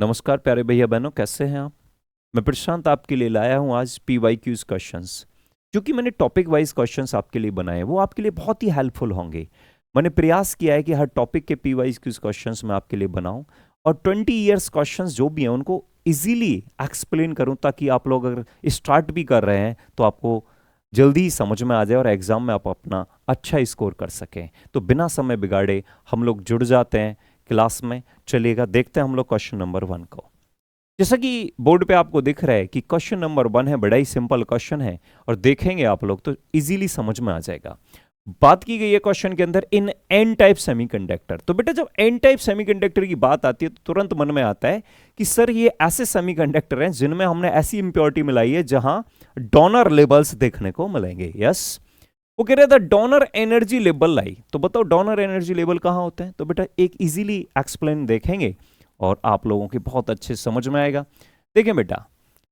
नमस्कार प्यारे भैया बहनों, कैसे हैं आप। मैं प्रशांत आपके लिए लाया हूं आज PYQs क्वेश्चंस। जो कि मैंने टॉपिक वाइज क्वेश्चंस आपके लिए बनाए हैं वो आपके लिए बहुत ही हेल्पफुल होंगे। मैंने प्रयास किया है कि हर टॉपिक के PYQs क्वेश्चंस मैं आपके लिए बनाऊं और 20 ईयर्स क्वेश्चंस जो भी हैं उनको इजीली एक्सप्लेन करूं, ताकि आप लोग अगर स्टार्ट भी कर रहे हैं तो आपको जल्दी ही समझ में आ जाए और एग्जाम में आप अपना अच्छा स्कोर कर सकें। तो बिना समय बिगाड़े हम लोग जुड़ जाते हैं क्लास में। चलिएगा देखते हैं हम लोग क्वेश्चन नंबर 1 को। जैसा कि बोर्ड पे आपको दिख रहा है कि क्वेश्चन नंबर 1 है, बड़ा ही सिंपल क्वेश्चन है और देखेंगे आप लोग तो इजीली समझ में आ जाएगा। बात की गई है क्वेश्चन के अंदर इन एन टाइप सेमीकंडक्टर। तो बेटा जब एन टाइप सेमीकंडक्टर की बात आती है तो तुरंत मन में आता है कि सर ये ऐसे सेमीकंडक्टर हैं जिनमें हमने ऐसी इंप्योरिटी मिलाई है जहां डोनर लेवल्स देखने को मिलेंगे। यस, वो कह रहे थे डोनर एनर्जी लेवल लाई। तो बताओ डोनर एनर्जी लेवल कहां होते हैं। तो बेटा एक इजीली एक्सप्लेन देखेंगे और आप लोगों के बहुत अच्छे समझ में आएगा। देखें बेटा,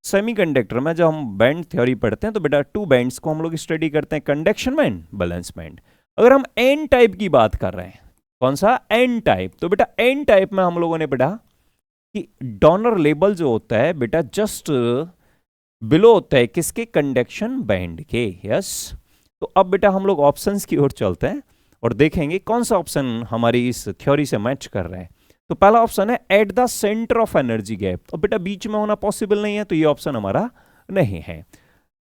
सेमीकंडक्टर में जब हम बैंड थ्योरी पढ़ते हैं तो बेटा 2 बैंड्स को हम लोग स्टडी करते हैं, कंडक्शन बैंड, बैलेंस बैंड। अगर हम एन टाइप की बात कर रहे हैं, कौन सा एन टाइप, तो बेटा एन टाइप में हम लोगों ने पढ़ा कि डोनर लेवल जो होता है बेटा जस्ट बिलो होता है किसके, कंडक्शन बैंड के। यस, तो अब बेटा हम लोग ऑप्शंस की ओर चलते हैं और देखेंगे कौन सा ऑप्शन हमारी इस थ्योरी से मैच कर रहा है। तो पहला ऑप्शन है at the centre of energy gap. तो बेटा बीच में होना पॉसिबल नहीं है, तो ये ऑप्शन हमारा नहीं है।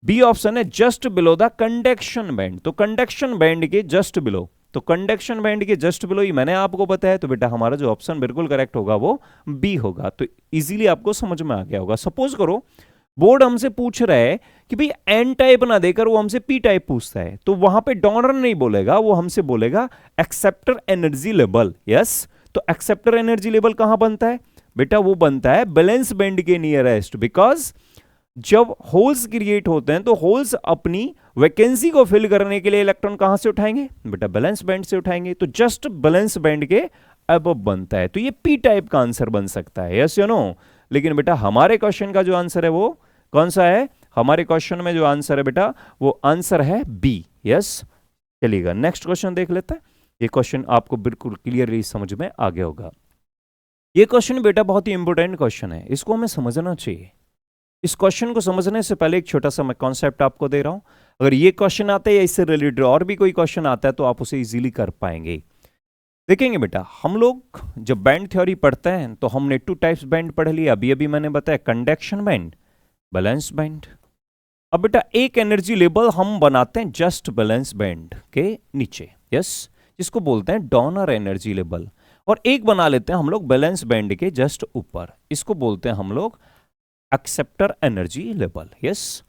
बी ऑप्शन है just below the conduction band. तो कंडक्शन बैंड के जस्ट बिलो, तो कंडक्शन बैंड के जस्ट बिलो ही मैंने आपको बताया। तो बेटा हमारा जो ऑप्शन बिल्कुल करेक्ट होगा वो बी होगा। तो इजीली आपको समझ में आ गया होगा। सपोज करो बोर्ड हमसे पूछ रहा है कि भाई एन टाइप ना देकर वो हमसे पी टाइप पूछता है, तो वहां पे डोनर नहीं बोलेगा, वो हमसे बोलेगा एक्सेप्टर एनर्जी लेवल। यस, तो एक्सेप्टर एनर्जी लेवल कहां बनता है बेटा, वो बनता है बैलेंस बैंड के नियरेस्ट। बिकॉज जब होल्स क्रिएट होते हैं तो होल्स अपनी वैकेंसी को फिल करने के लिए इलेक्ट्रॉन कहां से उठाएंगे बेटा, बैलेंस बैंड से उठाएंगे। तो जस्ट बैलेंस बैंड के अब बनता है। तो ये पी टाइप का आंसर बन सकता है। यस या नो। लेकिन बेटा हमारे क्वेश्चन का जो आंसर है वो कौन सा है, हमारे क्वेश्चन में जो आंसर है बेटा वो आंसर है बी। यस, चलिएगा नेक्स्ट क्वेश्चन देख लेते हैं। ये क्वेश्चन आपको बिल्कुल क्लियरली समझ में आ गया होगा। ये क्वेश्चन बेटा बहुत ही इंपॉर्टेंट क्वेश्चन है, इसको हमें समझना चाहिए। इस क्वेश्चन को समझने से पहले एक छोटा सा मैं कॉन्सेप्ट आपको दे रहा हूं। अगर ये क्वेश्चन आता है या इससे रिलेटेड और भी कोई क्वेश्चन आता है तो आप उसे इजीली कर पाएंगे। देखेंगे बेटा हम लोग जब बैंड थ्योरी पढ़ते हैं तो हमने 2 टाइप्स बैंड पढ़ लिया, अभी अभी मैंने बताया, कंडक्शन बैंड, बैलेंस बैंड। अब बेटा एक एनर्जी लेवल हम बनाते हैं जस्ट बैलेंस बैंड के नीचे। यस, जिसको बोलते हैं डोनर एनर्जी लेवल। और एक बना लेते हैं हम लोग बैलेंस बैंड के जस्ट ऊपर, इसको बोलते हैं हम लोग एक्सेप्टर एनर्जी लेवल। यस,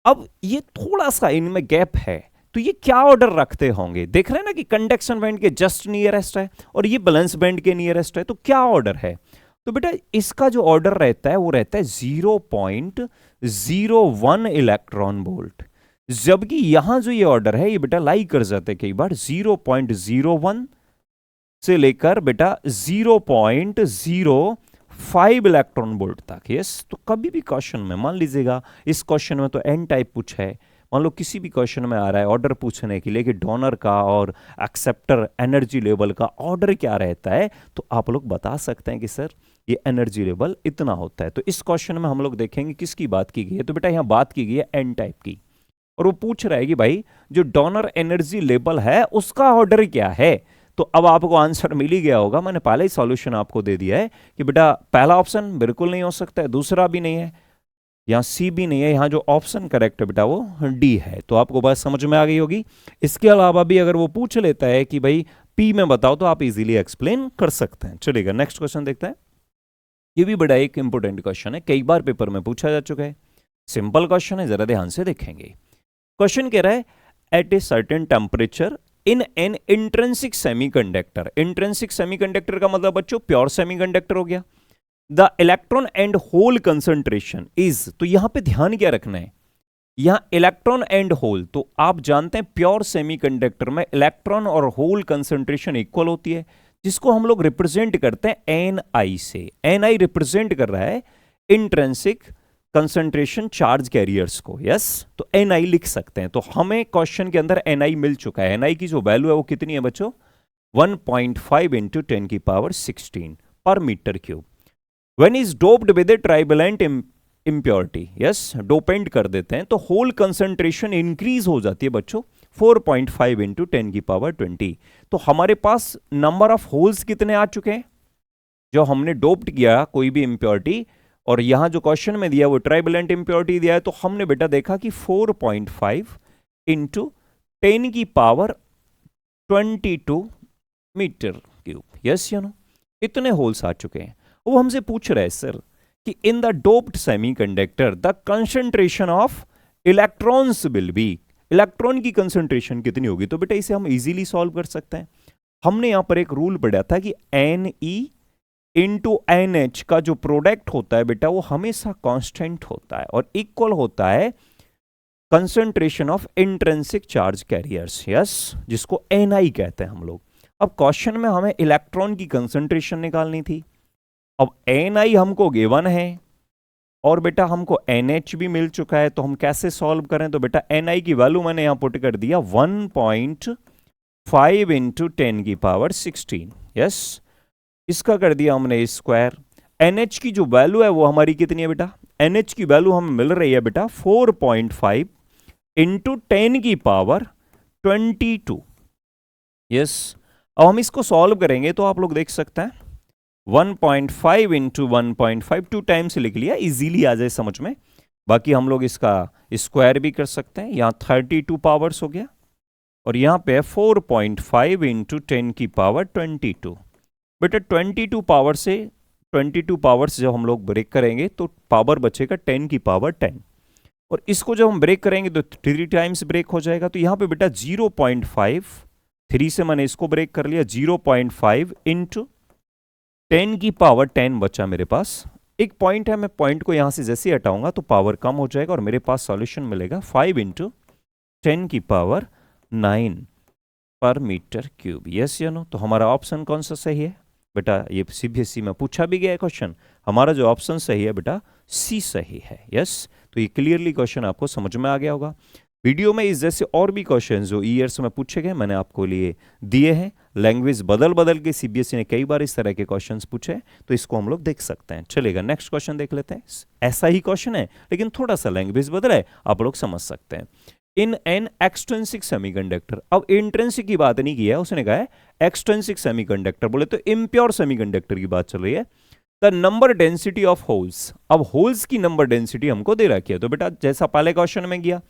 अब ये थोड़ा सा इनमें गैप है, तो ये क्या ऑर्डर रखते होंगे। देख रहे हैं ना कि कंडक्शन बैंड के जस्ट नियरेस्ट है और ये बैलेंस बैंड के नियरेस्ट है, तो क्या ऑर्डर है। तो बेटा इसका जो ऑर्डर रहता है वो रहता है 0.01 इलेक्ट्रॉन वोल्ट, जबकि यहां जो ये ऑर्डर है ये बेटा लाई कर जाते हैं कई बार 0.01 से लेकर बेटा 0.05 इलेक्ट्रॉन वोल्ट तक। यस, तो कभी भी क्वेश्चन में मान लीजिएगा, इस क्वेश्चन में तो एन टाइप पूछा है, मान लो किसी भी क्वेश्चन में आ रहा है ऑर्डर पूछने के लिए कि डोनर का और एक्सेप्टर एनर्जी लेवल का ऑर्डर क्या रहता है, तो आप लोग बता सकते हैं कि सर ये एनर्जी लेवल इतना होता है। तो इस क्वेश्चन में हम लोग देखेंगे किसकी बात की गई है। तो बेटा यहां बात की गई है एन टाइप की, और वो पूछ रहा है कि भाई जो डोनर एनर्जी लेवल है उसका ऑर्डर क्या है। तो अब आपको आंसर मिल ही गया होगा, मैंने पहले ही सॉल्यूशन आपको दे दिया है कि बेटा पहला ऑप्शन बिल्कुल नहीं हो सकता है, दूसरा भी नहीं है, यहां सी भी नहीं है, यहां जो ऑप्शन करेक्ट है बेटा वो डी है। तो आपको बात समझ में आ गई होगी। इसके अलावा भी अगर वो पूछ लेता है कि भाई पी में बताओ, तो आप इजीली एक्सप्लेन कर सकते हैं। चलिएगा नेक्स्ट क्वेश्चन देखते हैं। ये भी बड़ा एक इंपॉर्टेंट क्वेश्चन है, कई बार पेपर में पूछा जा चुका है, सिंपल क्वेश्चन है, जरा ध्यान से देखेंगे। क्वेश्चन कह रहा है at a certain temperature in an intrinsic semiconductor. Intrinsic semiconductor का मतलब बच्चों प्योर सेमीकंडक्टर हो गया। The electron and hole concentration is, तो यहां पे ध्यान क्या रखना है, यहां इलेक्ट्रॉन एंड होल, तो आप जानते हैं प्योर सेमीकंडक्टर में इलेक्ट्रॉन और होल कंसंट्रेशन इक्वल होती है, जिसको हम लोग रिप्रेजेंट करते हैं एन आई से। एन आई रिप्रेजेंट कर रहा है इंट्रिंसिक कंसंट्रेशन चार्ज कैरियर्स को। यस, तो एन आई लिख सकते हैं। तो हमें क्वेश्चन के अंदर एन आई मिल चुका है। एन आई की जो वैल्यू है वो कितनी है बच्चों, 1.5 × 10⁻16 per metre cube. When is doped with a trivalent impurity, yes dopant कर देते हैं तो होल कंसंट्रेशन इंक्रीज हो जाती है बच्चों 4.5 इंटू 10 की पावर 20। तो हमारे पास नंबर ऑफ होल्स कितने आ चुके हैं जो हमने डोप्ड किया कोई भी इम्प्योरिटी, और यहां जो क्वेश्चन में दिया वो ट्राइवेलेंट इम्प्योरिटी दिया है, तो हमने बेटा देखा कि 4.5 इंटू 10 की पावर 22 मीटर क्यूब, यस या नो, इतने होल्स आ चुके हैं। वो हमसे पूछ रहे हैं सर कि in the doped semiconductor the concentration of electrons will be, electron की कंसंट्रेशन कितनी होगी। तो बेटा इसे हम इजीली सॉल्व कर सकते हैं। हमने यहां पर एक रूल पढ़ा था कि Ne इंटू NH का जो प्रोडक्ट होता है बेटा वो हमेशा कांस्टेंट होता है और इक्वल होता है concentration of intrinsic charge carriers, yes, जिसको Ni कहते हैं हम लोग। अब क्वेश्चन में हमें इलेक्ट्रॉन की कंसंट्रेशन निकालनी थी। अब Ni हमको गिवन है और बेटा हमको NH भी मिल चुका है, तो हम कैसे सॉल्व करें। तो बेटा Ni की वैल्यू मैंने यहां पुट कर दिया 1.5 इंटू 10 की पावर 16, यस, इसका कर दिया हमने स्क्वायर। NH की जो वैल्यू है वो हमारी कितनी है बेटा, NH की वैल्यू हमें मिल रही है बेटा 4.5 इंटू 10 की पावर 22, यस। अब हम इसको सॉल्व करेंगे तो आप लोग देख सकते हैं 1.5 इंटू 1.5 2 टाइम्स लिख लिया, इजीली आ जाए समझ में। बाकी हम लोग इसका स्क्वायर भी कर सकते हैं, यहां 32 पावर्स हो गया और यहां पे 4.5 इंटू 10 की पावर 22। बेटा 22 पावर से 22 पावर्स जब हम लोग ब्रेक करेंगे तो पावर बचेगा 10 की पावर 10, और इसको जब हम ब्रेक करेंगे तो 3 टाइम्स ब्रेक हो जाएगा। तो यहां पे बेटा 0.5, 3 से मैंने इसको ब्रेक कर लिया, 0.5 इंटू 10 की पावर 10 बचा मेरे पास। एक पॉइंट है, मैं पॉइंट को यहां से जैसे हटाऊंगा तो पावर कम हो जाएगा और मेरे पास सॉल्यूशन मिलेगा 5 इंटू 10 की पावर 9 पर मीटर क्यूब, यस या नो। तो हमारा ऑप्शन कौन सा सही है बेटा, ये CBSE में पूछा भी गया है क्वेश्चन, हमारा जो ऑप्शन सही है बेटा सी सही है, यस। तो ये क्लियरली क्वेश्चन आपको समझ में आ गया होगा। वीडियो में इस जैसे और भी क्वेश्चन जो ईयर्स में पूछे गए मैंने आपको लिए दिए हैं, लैंग्वेज बदल बदल के CBSE ने कई बार इस तरह के क्वेश्चंस पूछे, तो इसको हम लोग देख सकते हैं। चलेगा, नेक्स्ट क्वेश्चन देख लेते हैं। ऐसा ही क्वेश्चन है लेकिन थोड़ा सा लैंग्वेज बदला है, आप लोग समझ सकते हैं। इन एन एक्सट्रिंसिक सेमीकंडक्टर, अब इंट्रिंसिक की बात नहीं की है, उसने कहा है एक्सट्रिंसिक सेमीकंडक्टर, बोले तो इम्प्योर सेमीकंडक्टर की बात चल रही है। The number density of holes, अब होल्स की नंबर डेंसिटी हमको दे रखी है। तो बेटा जैसा पहले क्वेश्चन में किया,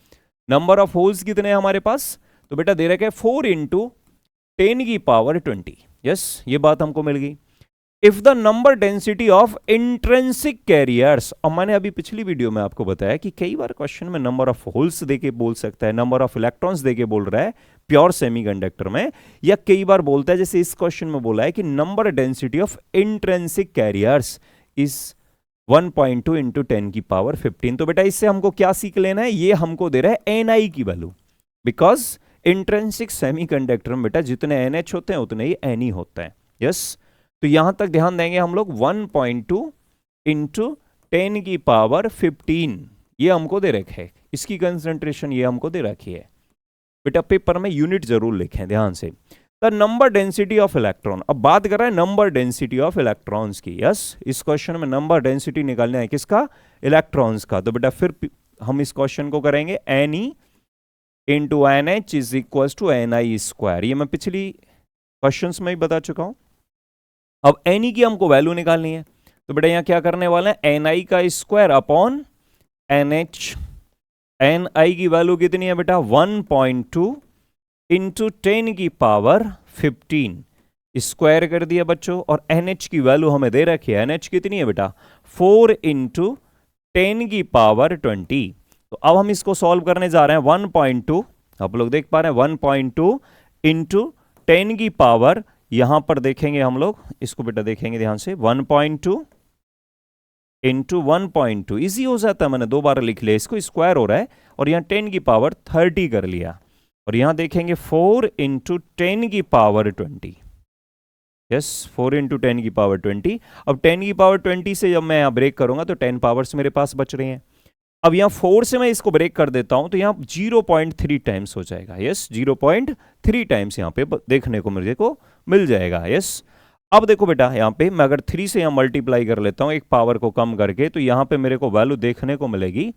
नंबर ऑफ होल्स कितने हैं हमारे पास, तो बेटा दे रखे 4 इंटू 10 की पावर 20, यस, ये बात हमको मिल गई। If the number density of intrinsic carriers, और मैंने अभी पिछली वीडियो में आपको बताया कि कई बार क्वेश्चन में नंबर ऑफ होल्स देके बोल सकता है, नंबर ऑफ इलेक्ट्रॉन्स देके बोल रहा है प्योर सेमीकंडक्टर में, या कई बार बोलता है जैसे इस क्वेश्चन में बोला है कि number density of intrinsic carriers is 1.2 into 10 की पावर 15। तो बेटा इससे हमको क्या सीख लेना है, ये हमको दे रहा है Ni की वैल्यू, बिकॉज इंट्रिंसिक सेमीकंडक्टर में बेटा जितने NH होते हैं उतने ही Ne होते हैं, यस। तो यहां तक ध्यान देंगे हम लोग 1.2 इंटू 10 की पावर 15, ये हमको दे रखे है, इसकी कंसंट्रेशन ये हमको दे रखी है। बेटा पेपर में यूनिट जरूर लिखें ध्यान से। The number density of electron, अब बात कर रहे हैं नंबर डेंसिटी ऑफ इलेक्ट्रॉन्स की, यस। इस क्वेश्चन में नंबर डेंसिटी निकालना है किसका, इलेक्ट्रॉन्स का। तो बेटा फिर हम इस क्वेश्चन को करेंगे Ne into NH is equal to Ni square, ये मैं पिछली क्वेश्चन में ही बता चुका हूं। अब Ne की हमको वैल्यू निकालनी है, तो बेटा यहां क्या करने वाले हैं, Ni का स्क्वायर अपॉन NH। Ni की वैल्यू कितनी है बेटा 1.2 इंटू 10 की पावर 15, स्क्वायर कर दिया बच्चों। और NH की वैल्यू हमें दे रखी है, NH कितनी है बेटा 4 इंटू 10 की पावर 20। तो अब हम इसको सॉल्व करने जा रहे हैं 1.2, आप लोग देख पा रहे हैं 1.2 इंटू 10 की पावर, यहां पर देखेंगे हम लोग इसको बेटा देखेंगे ध्यान से, 1.2 इंटू 1.2 इजी हो जाता है, मैंने 2 बार लिख लिया, इसको स्क्वायर हो रहा है और यहां 10 की पावर 30 कर लिया, और यहां देखेंगे 4 इंटू 10 की पावर 20, यस 4 इंटू 10 की पावर 20। अब 10 की पावर 20 से जब मैं यहां ब्रेक करूंगा तो 10 पावर्स मेरे पास बच रही हैं। अब यहां 4 से मैं इसको ब्रेक कर देता हूं तो यहां 0.3 टाइम्स हो जाएगा, यस 0.3 टाइम्स यहां पे देखने को मेरे को मिल जाएगा, यस। अब देखो बेटा, यहाँ पे मैं अगर 3 से यहाँ मल्टीप्लाई कर लेता हूँ एक पावर को कम करके, तो यहाँ पे मेरे को वैल्यू देखने को मिलेगी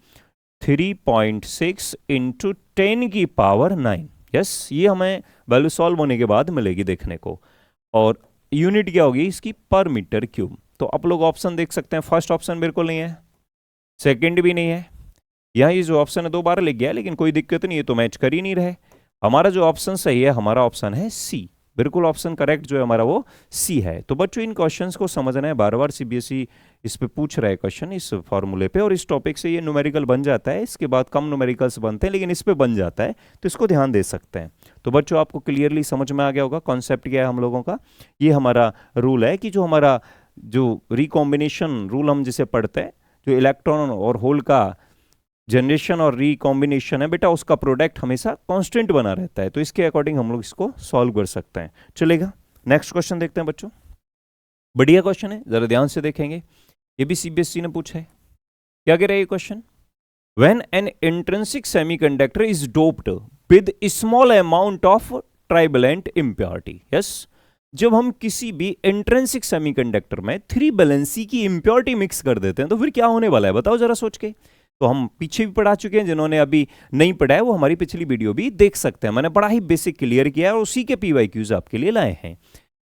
3.6 इंटू 10 की पावर 9। यस, ये हमें वैल्यू सॉल्व होने के बाद मिलेगी देखने को। और यूनिट क्या होगी इसकी? पर मीटर क्यूब। तो आप लोग ऑप्शन देख सकते हैं, फर्स्ट ऑप्शन बिल्कुल नहीं है, सेकंड भी नहीं है, यहाँ ये जो ऑप्शन है 2 बार लिख गया, लेकिन कोई दिक्कत नहीं, ये तो मैच कर ही नहीं रहे। हमारा जो ऑप्शन सही है, हमारा ऑप्शन है सी, बिल्कुल ऑप्शन करेक्ट जो है हमारा वो सी है। तो बच्चों इन क्वेश्चंस को समझना है, बार बार सीबीएसई इस पे पूछ रहा है क्वेश्चन इस फॉर्मूले पे, और इस टॉपिक से ये न्यूमेरिकल बन जाता है, इसके बाद कम न्यूमेरिकल्स बनते हैं, लेकिन इस पे बन जाता है, तो इसको ध्यान दे सकते हैं। तो बच्चों आपको क्लियरली समझ में आ गया होगा कॉन्सेप्ट क्या है हम लोगों का। ये हमारा रूल है कि जो हमारा जो रिकॉम्बिनेशन रूल हम जिसे पढ़ते हैं, जो इलेक्ट्रॉन और होल का जनरेशन और रिकॉम्बिनेशन है बेटा, उसका प्रोडक्ट हमेशा कांस्टेंट बना रहता है, तो इसके अकॉर्डिंग हम लोग इसको सॉल्व कर सकते हैं। चलेगा, नेक्स्ट क्वेश्चन देखते हैं बच्चों। बढ़िया क्वेश्चन है, जरा ध्यान से देखेंगे, ये भी सीबीएसई ने पूछा है। क्या कह रहा है ये question? When an intrinsic semiconductor is doped with small amount of trivalent impurity. Yes, जब हम किसी भी इंट्रिंसिक सेमीकंडक्टर में 3 वैलेंसी की इम्प्योरिटी मिक्स कर देते हैं, तो फिर क्या होने वाला है बताओ जरा सोच के। तो हम पीछे भी पढ़ा चुके हैं, जिन्होंने अभी नहीं पढ़ा है वो हमारी पिछली वीडियो भी देख सकते हैं, मैंने बड़ा ही बेसिक क्लियर किया है और उसी के पीवाईक्यूज आपके लिए लाए हैं।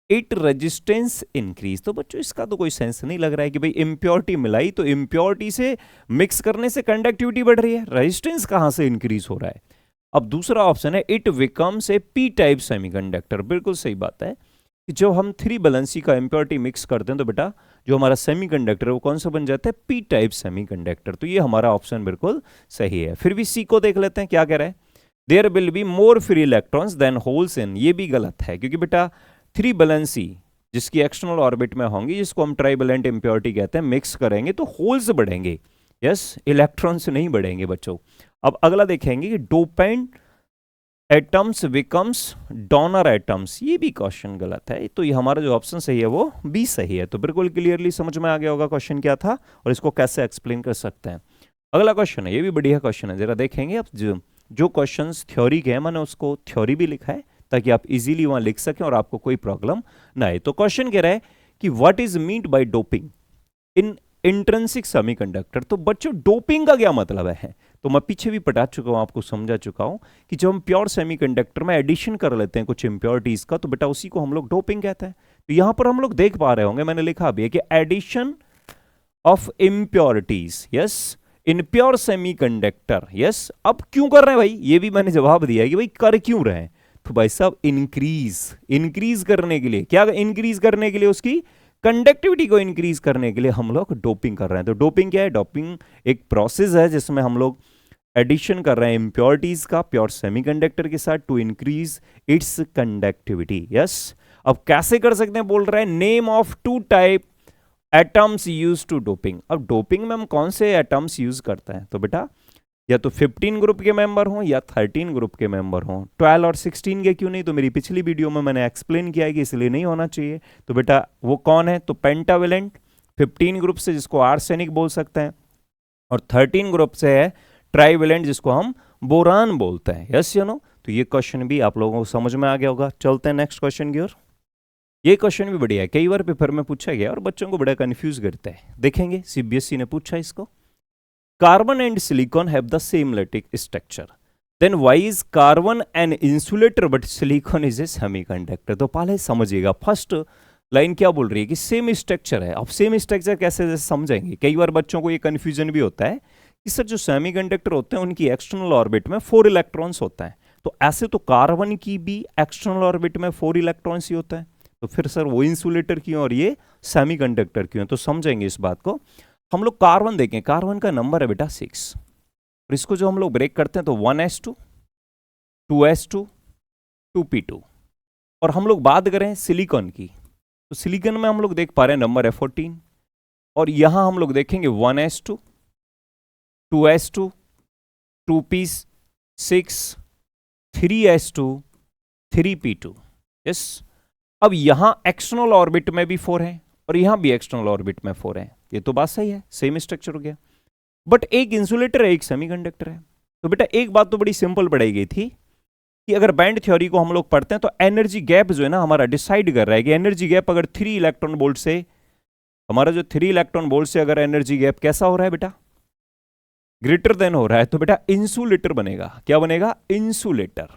इट रेजिस्टेंस इंक्रीज, तो बच्चों इसका तो कोई सेंस नहीं लग रहा है कि भाई इम्प्योरिटी मिलाई तो इम्प्योरिटी से मिक्स करने से कंडक्टिविटी बढ़ रही है, रेजिस्टेंस कहां से इंक्रीज हो रहा है। अब दूसरा ऑप्शन है it becomes A P type semiconductor, बिल्कुल सही बात है कि जब हम 3 वैलेंसी का इम्प्योरिटी मिक्स करते हैं तो बेटा जो हमारा सेमीकंडक्टर है वो कौन सा बन जाता है? P type semiconductor. तो ये हमारा ऑप्शन बिल्कुल सही है। फिर भी सी को देख लेते हैं क्या कह रहा है। There will be more free electrons than holes in, ये भी गलत है, क्योंकि बेटा 3 वैलेंसी जिसकी एक्सटर्नल ऑर्बिट में होंगी, जिसको हम ट्राइवेलेंट इम्प्योरिटी कहते हैं, मिक्स करेंगे तो होल्स बढ़ेंगे, यस, इलेक्ट्रॉन्स नहीं बढ़ेंगे बच्चों। अब अगला देखेंगे कि dopant atoms becomes donor atoms, ये भी क्वेश्चन गलत है। तो ये हमारा जो ऑप्शन सही है वो बी सही है। तो बिल्कुल क्लियरली समझ में आ गया होगा क्वेश्चन क्या था और इसको कैसे एक्सप्लेन कर सकते हैं। अगला क्वेश्चन है, ये भी बढ़िया क्वेश्चन है, जरा देखेंगे। अब जो क्वेश्चंस थ्योरी के हैं, मैंने उसको थ्योरी भी लिखा है ताकि आप इजीली वहां लिख सकें और आपको कोई प्रॉब्लम ना आए। तो क्वेश्चन कह रहा है कि what is meant by doping in intrinsic semiconductor. तो बच्चों डोपिंग का क्या मतलब है? तो मैं पीछे भी पढ़ा चुका हूं, आपको समझा चुका हूं कि जब हम प्योर सेमीकंडक्टर में एडिशन कर लेते हैं कुछ इंप्योरिटीज का, तो बेटा उसी को हम लोग डोपिंग कहते हैं। तो यहां पर हम लोग देख पा रहे होंगे, मैंने लिखा भी है कि addition of impurities, yes, in pure semiconductor. Yes, अब क्यों कर रहे हैं भाई? ये भी मैंने जवाब दिया है कि भाई कर क्यों रहे हैं। तो भाई साहब इंक्रीज करने के लिए, क्या इंक्रीज करने के लिए? उसकी कंडक्टिविटी को इंक्रीज करने के लिए हम लोग डोपिंग कर रहे हैं। तो डोपिंग क्या है? डोपिंग एक प्रोसेस है जिसमें हम लोग एडिशन कर रहे हैं इंप्योरिटीज का प्योर सेमीकंडक्टर के साथ to increase its conductivity. Yes, अब कैसे कर सकते हैं बोल रहे हैं, name of 2 type atoms use to doping. अब डोपिंग में हम कौन से एटम्स यूज करते हैं? तो बेटा या तो 15 ग्रुप के मेंबर हों या 13 ग्रुप के मेंबर हों, 12 और 16 के क्यों नहीं? तो मेरी पिछली वीडियो में मैंने एक्सप्लेन किया है कि इसलिए नहीं होना चाहिए। तो बेटा वो कौन है? तो पेंटावेलेंट 15 ग्रुप से, जिसको आर्सेनिक बोल सकते हैं, और 13 ग्रुप से है ट्राइवेलेंट, जिसको हम बोरान बोलते हैं। यस या नो? तो ये क्वेश्चन भी आप लोगों को समझ में आ गया होगा। चलते हैं नेक्स्ट क्वेश्चन की ओर। ये क्वेश्चन भी बढ़िया है, कई बार पेपर में पूछा गया और बच्चों को बड़ा कंफ्यूज करता है। देखेंगे, सीबीएसई ने पूछा इसको, carbon and silicon have the same lattice structure, then why is carbon an insulator but silicon is a semiconductor? तो पहले समझिएगा, फर्स्ट लाइन क्या बोल रही है कि सेम स्ट्रक्चर है। अब सेम स्ट्रक्चर कैसे समझेंगे? कई बार बच्चों को ये कंफ्यूजन भी होता है कि सर जो सेमीकंडक्टर होते हैं उनकी एक्सटर्नल ऑर्बिट में 4 इलेक्ट्रॉन्स होता है, तो ऐसे तो कार्बन की भी एक्सटर्नल ऑर्बिट में 4 इलेक्ट्रॉन्स ही होता है, तो फिर सर वो इंसुलेटर क्यों और ये सेमीकंडक्टर क्यों? तो समझेंगे इस बात को। हम लोग कार्बन देखें, कार्बन का नंबर है बेटा 6, और इसको जो हम लोग ब्रेक करते हैं तो 1s2, 2s2, 2p2। और हम लोग बात करें सिलिकॉन की, तो सिलिकॉन में हम लोग देख पा रहे हैं नंबर है 14, और यहां हम लोग देखेंगे 1s2, 2s2, 2p6, 3s2, 3p2। Yes, अब यहां एक्सटर्नल ऑर्बिट में भी 4 है और यहां भी एक्सटर्नल ऑर्बिट में 4 है, ये तो बात सही है, सेम स्ट्रक्चर हो गया। बट एक इंसुलेटर है, एक सेमीकंडक्टर है। तो बेटा एक बात तो बड़ी सिंपल पढ़ाई गई थी कि अगर बैंड थ्योरी को हम लोग पढ़ते हैं तो एनर्जी गैप जो है ना हमारा डिसाइड कर रहा है कि एनर्जी गैप अगर 3 इलेक्ट्रॉन वोल्ट से, हमारा जो 3 इलेक्ट्रॉन वोल्ट से अगर एनर्जी गैप कैसा हो रहा है बेटा, ग्रेटर देन हो रहा है, तो बेटा इंसुलेटर बनेगा। क्या बनेगा? इंसुलेटर।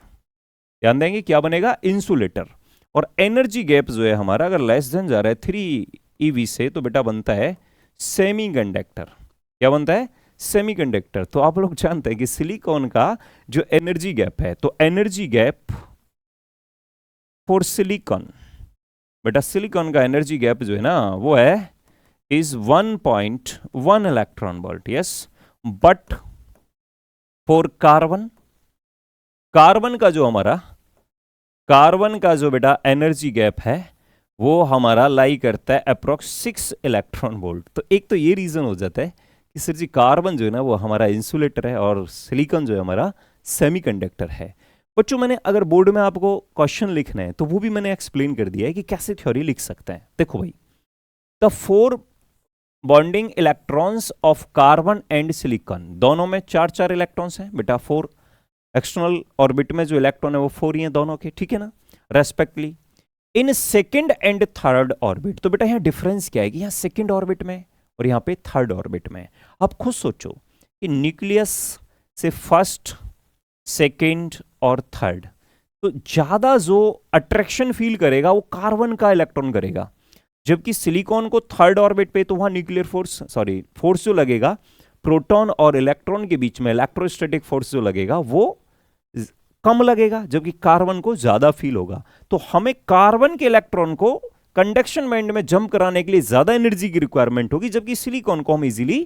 ध्यान देंगे क्या बनेगा? इंसुलेटर। और एनर्जी गैप जो है हमारा अगर लेस देन जा रहा है 3 EV से, तो बेटा बनता है सेमीकंडक्टर। क्या बनता है? सेमीकंडक्टर। तो आप लोग जानते हैं कि सिलिकॉन का जो एनर्जी गैप है, तो एनर्जी गैप फॉर सिलिकॉन, बेटा सिलिकॉन का एनर्जी गैप जो है ना वो है is 1.1 electron volt. Yes, but for carbon, carbon का जो बेटा एनर्जी गैप है वो हमारा लाई करता है अप्रोक्स 6 इलेक्ट्रॉन वोल्ट। तो एक तो ये रीजन हो जाता है कि सर जी कार्बन जो है ना वो हमारा इंसुलेटर है और सिलिकॉन जो है हमारा सेमीकंडक्टर है। बच्चों मैंने अगर बोर्ड में आपको क्वेश्चन लिखना है तो वो भी मैंने एक्सप्लेन कर दिया है कि कैसे थ्योरी लिख सकते हैं। देखो भाई, the 4 bonding electrons of carbon and silicon, दोनों में 4 इलेक्ट्रॉन्स हैं बेटा। 4 एक्सटर्नल ऑर्बिट में जो इलेक्ट्रॉन है वो 4 ही हैं दोनों के, ठीक है ना, respectively. In second and third orbit, तो बेटा यहाँ डिफरेंस क्या है कि यहाँ सेकेंड ऑर्बिट में और यहाँ पे थर्ड ऑर्बिट में। आप खुद सोचो कि न्यूक्लियस से फर्स्ट, सेकेंड और थर्ड, तो ज्यादा जो अट्रैक्शन फील करेगा वो कार्बन का इलेक्ट्रॉन करेगा, जबकि सिलिकॉन को थर्ड ऑर्बिट पे तो वहां न्यूक्लियर फोर्स जो लगेगा प्रोटॉन और इलेक्ट्रॉन के बीच में, इलेक्ट्रोस्टैटिक फोर्स जो लगेगा वो कम लगेगा, जबकि कार्बन को ज्यादा फील होगा। तो हमें कार्बन के इलेक्ट्रॉन को कंडक्शन बैंड में जंप कराने के लिए ज्यादा एनर्जी की रिक्वायरमेंट होगी, जबकि सिलिकॉन को हम इजीली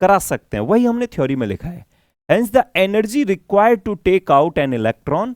करा सकते हैं। वही हमने थ्योरी में लिखा है। Hence the energy required to take out an electron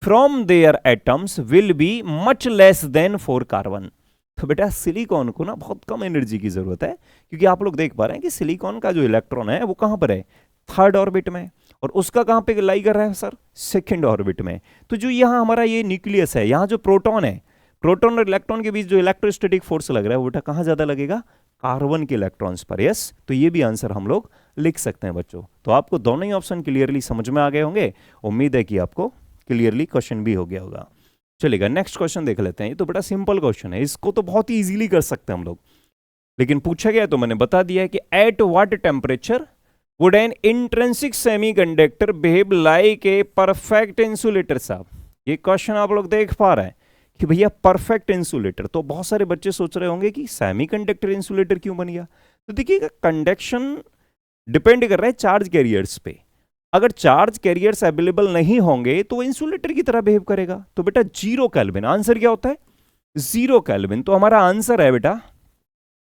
from their atoms will be much less than for carbon। तो बेटा सिलिकॉन को ना बहुत कम एनर्जी की जरूरत है, क्योंकि आप लोग देख पा रहे हैं कि सिलिकॉन का जो इलेक्ट्रॉन है वो कहां पर है? थर्ड ऑर्बिट में, और उसका कहां पे लाई कर रहा है सर? सेकेंड ऑर्बिट में। तो जो यहां हमारा ये न्यूक्लियस है, यहां जो प्रोटॉन है, प्रोटॉन और इलेक्ट्रॉन के बीच जो इलेक्ट्रोस्टैटिक फोर्स लग रहा है वो बेटा कहां ज्यादा लगेगा? कार्बन के इलेक्ट्रॉन्स पर। यस, तो ये भी आंसर हम लोग लिख सकते हैं बच्चों। तो आपको दोनों ही ऑप्शन क्लियरली समझ में आ गए होंगे। उम्मीद है कि आपको क्लियरली क्वेश्चन भी हो गया होगा। चलेगा, नेक्स्ट क्वेश्चन देख लेते हैं। ये तो बड़ा सिंपल क्वेश्चन है, इसको तो बहुत ही इजीली कर सकते हैं हम लोग, लेकिन पूछा गया तो मैंने बता दिया है कि at what temperature would N intrinsic semiconductor behave like a perfect insulator. साहब ये क्वेश्चन आप लोग देख पा रहे हैं कि भैया परफेक्ट इंसुलेटर, तो बहुत सारे बच्चे सोच रहे होंगे कि सेमीकंडक्टर इंसुलेटर क्यों बन गया। तो देखिएगा, कंडक्शन डिपेंड कर रहा है चार्ज कैरियर्स पे। अगर चार्ज कैरियर्स अवेलेबल नहीं होंगे तो इंसुलेटर की तरह बिहेव करेगा। तो बेटा 0 केल्विन, आंसर क्या होता है? 0 केल्विन। तो हमारा आंसर है बेटा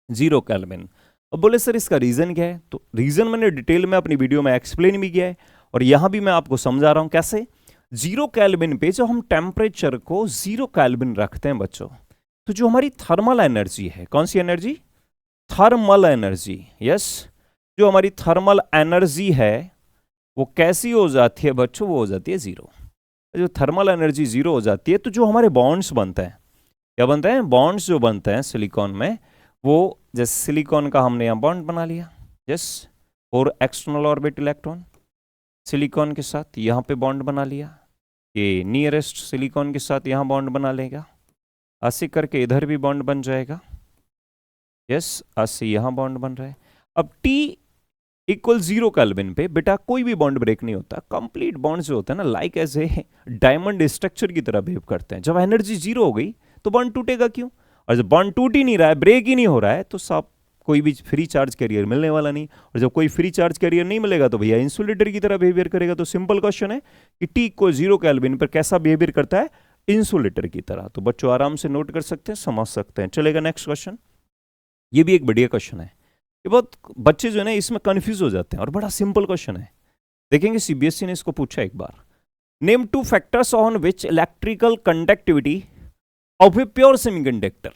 0 केल्विन। अब बोले सर इसका रीजन क्या है? तो रीजन मैंने डिटेल में अपनी वीडियो में एक्सप्लेन भी किया है, और यहां भी मैं आपको समझा रहा हूं कैसे। 0 केल्विन पे जो हम टेम्परेचर को 0 केल्विन रखते हैं बच्चों, तो जो हमारी थर्मल एनर्जी है, कौन सी एनर्जी? Thermal energy. यस, जो हमारी थर्मल एनर्जी है वो कैसी हो जाती है बच्चों? वो हो जाती है 0। जो थर्मल एनर्जी 0 हो जाती है तो जो हमारे बॉन्ड्स बनते हैं, क्या बनते हैं? बॉन्ड्स जो बनते हैं सिलिकॉन में, वो जैसे सिलिकॉन का हमने यहाँ बॉन्ड बना लिया, यस, और एक्सटर्नल ऑर्बिट इलेक्ट्रॉन सिलिकॉन के साथ यहाँ पे बॉन्ड बना लिया, ये नियरेस्ट सिलिकॉन के साथ यहाँ बॉन्ड बना लेगा, ऐसे करके इधर भी बॉन्ड बन जाएगा, यस, ऐसे यहाँ बॉन्ड बन रहा है। अब T इक्वल 0 केल्विन पे बेटा कोई भी बॉन्ड ब्रेक नहीं होता। कंप्लीट बॉन्ड जो होता है ना, like as a diamond structure की तरह बिहेव करते हैं। जब एनर्जी 0 हो गई तो बॉन्ड टूटेगा क्यों? और जब बॉन्ड टूट ही नहीं रहा है, ब्रेक ही नहीं हो रहा है, तो सब कोई भी फ्री चार्ज कैरियर मिलने वाला नहीं। और जब कोई फ्री चार्ज कैरियर नहीं मिलेगा तो भैया इंसुलेटर की तरह बिहेवियर करेगा। तो सिंपल क्वेश्चन है कि T को 0 केल्विन पर कैसा बिहेवियर करता है? इंसुलेटर की तरह। तो बच्चों आराम से नोट कर सकते हैं, समझ सकते हैं। चलेगा नेक्स्ट क्वेश्चन। ये भी एक बढ़िया क्वेश्चन है। ये बहुत बच्चे जो है ना इसमें कंफ्यूज हो जाते हैं, और बड़ा सिंपल क्वेश्चन है। देखेंगे सीबीएसई ने इसको पूछा एक बार, name 2 factors on which electrical conductivity of a pure semiconductor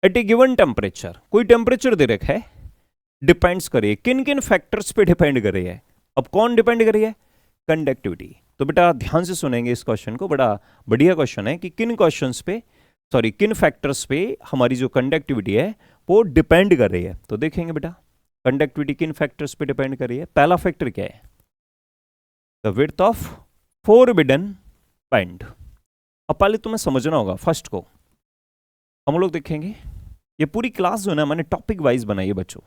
at a given temperature, कोई टेम्परेचर दे रखा है, डिपेंड्स करे। किन किन फैक्टर्स पे डिपेंड कर रही है? अब कौन डिपेंड कर रही है? कंडक्टिविटी। तो बेटा ध्यान से सुनेंगे इस क्वेश्चन को, बड़ा बढ़िया क्वेश्चन है कि किन क्वेश्चंस पे, सॉरी किन फैक्टर्स पे हमारी जो कंडक्टिविटी है वो डिपेंड कर रही है। तो देखेंगे बेटा कंडक्टिविटी किन फैक्टर्स पे डिपेंड कर रही है। पहला फैक्टर क्या है? The width of forbidden band. अब पहले तुम्हें समझना होगा फर्स्ट को, हम लोग देखेंगे ये पूरी क्लास जो है ना मैंने टॉपिक वाइज बनाई है बच्चों,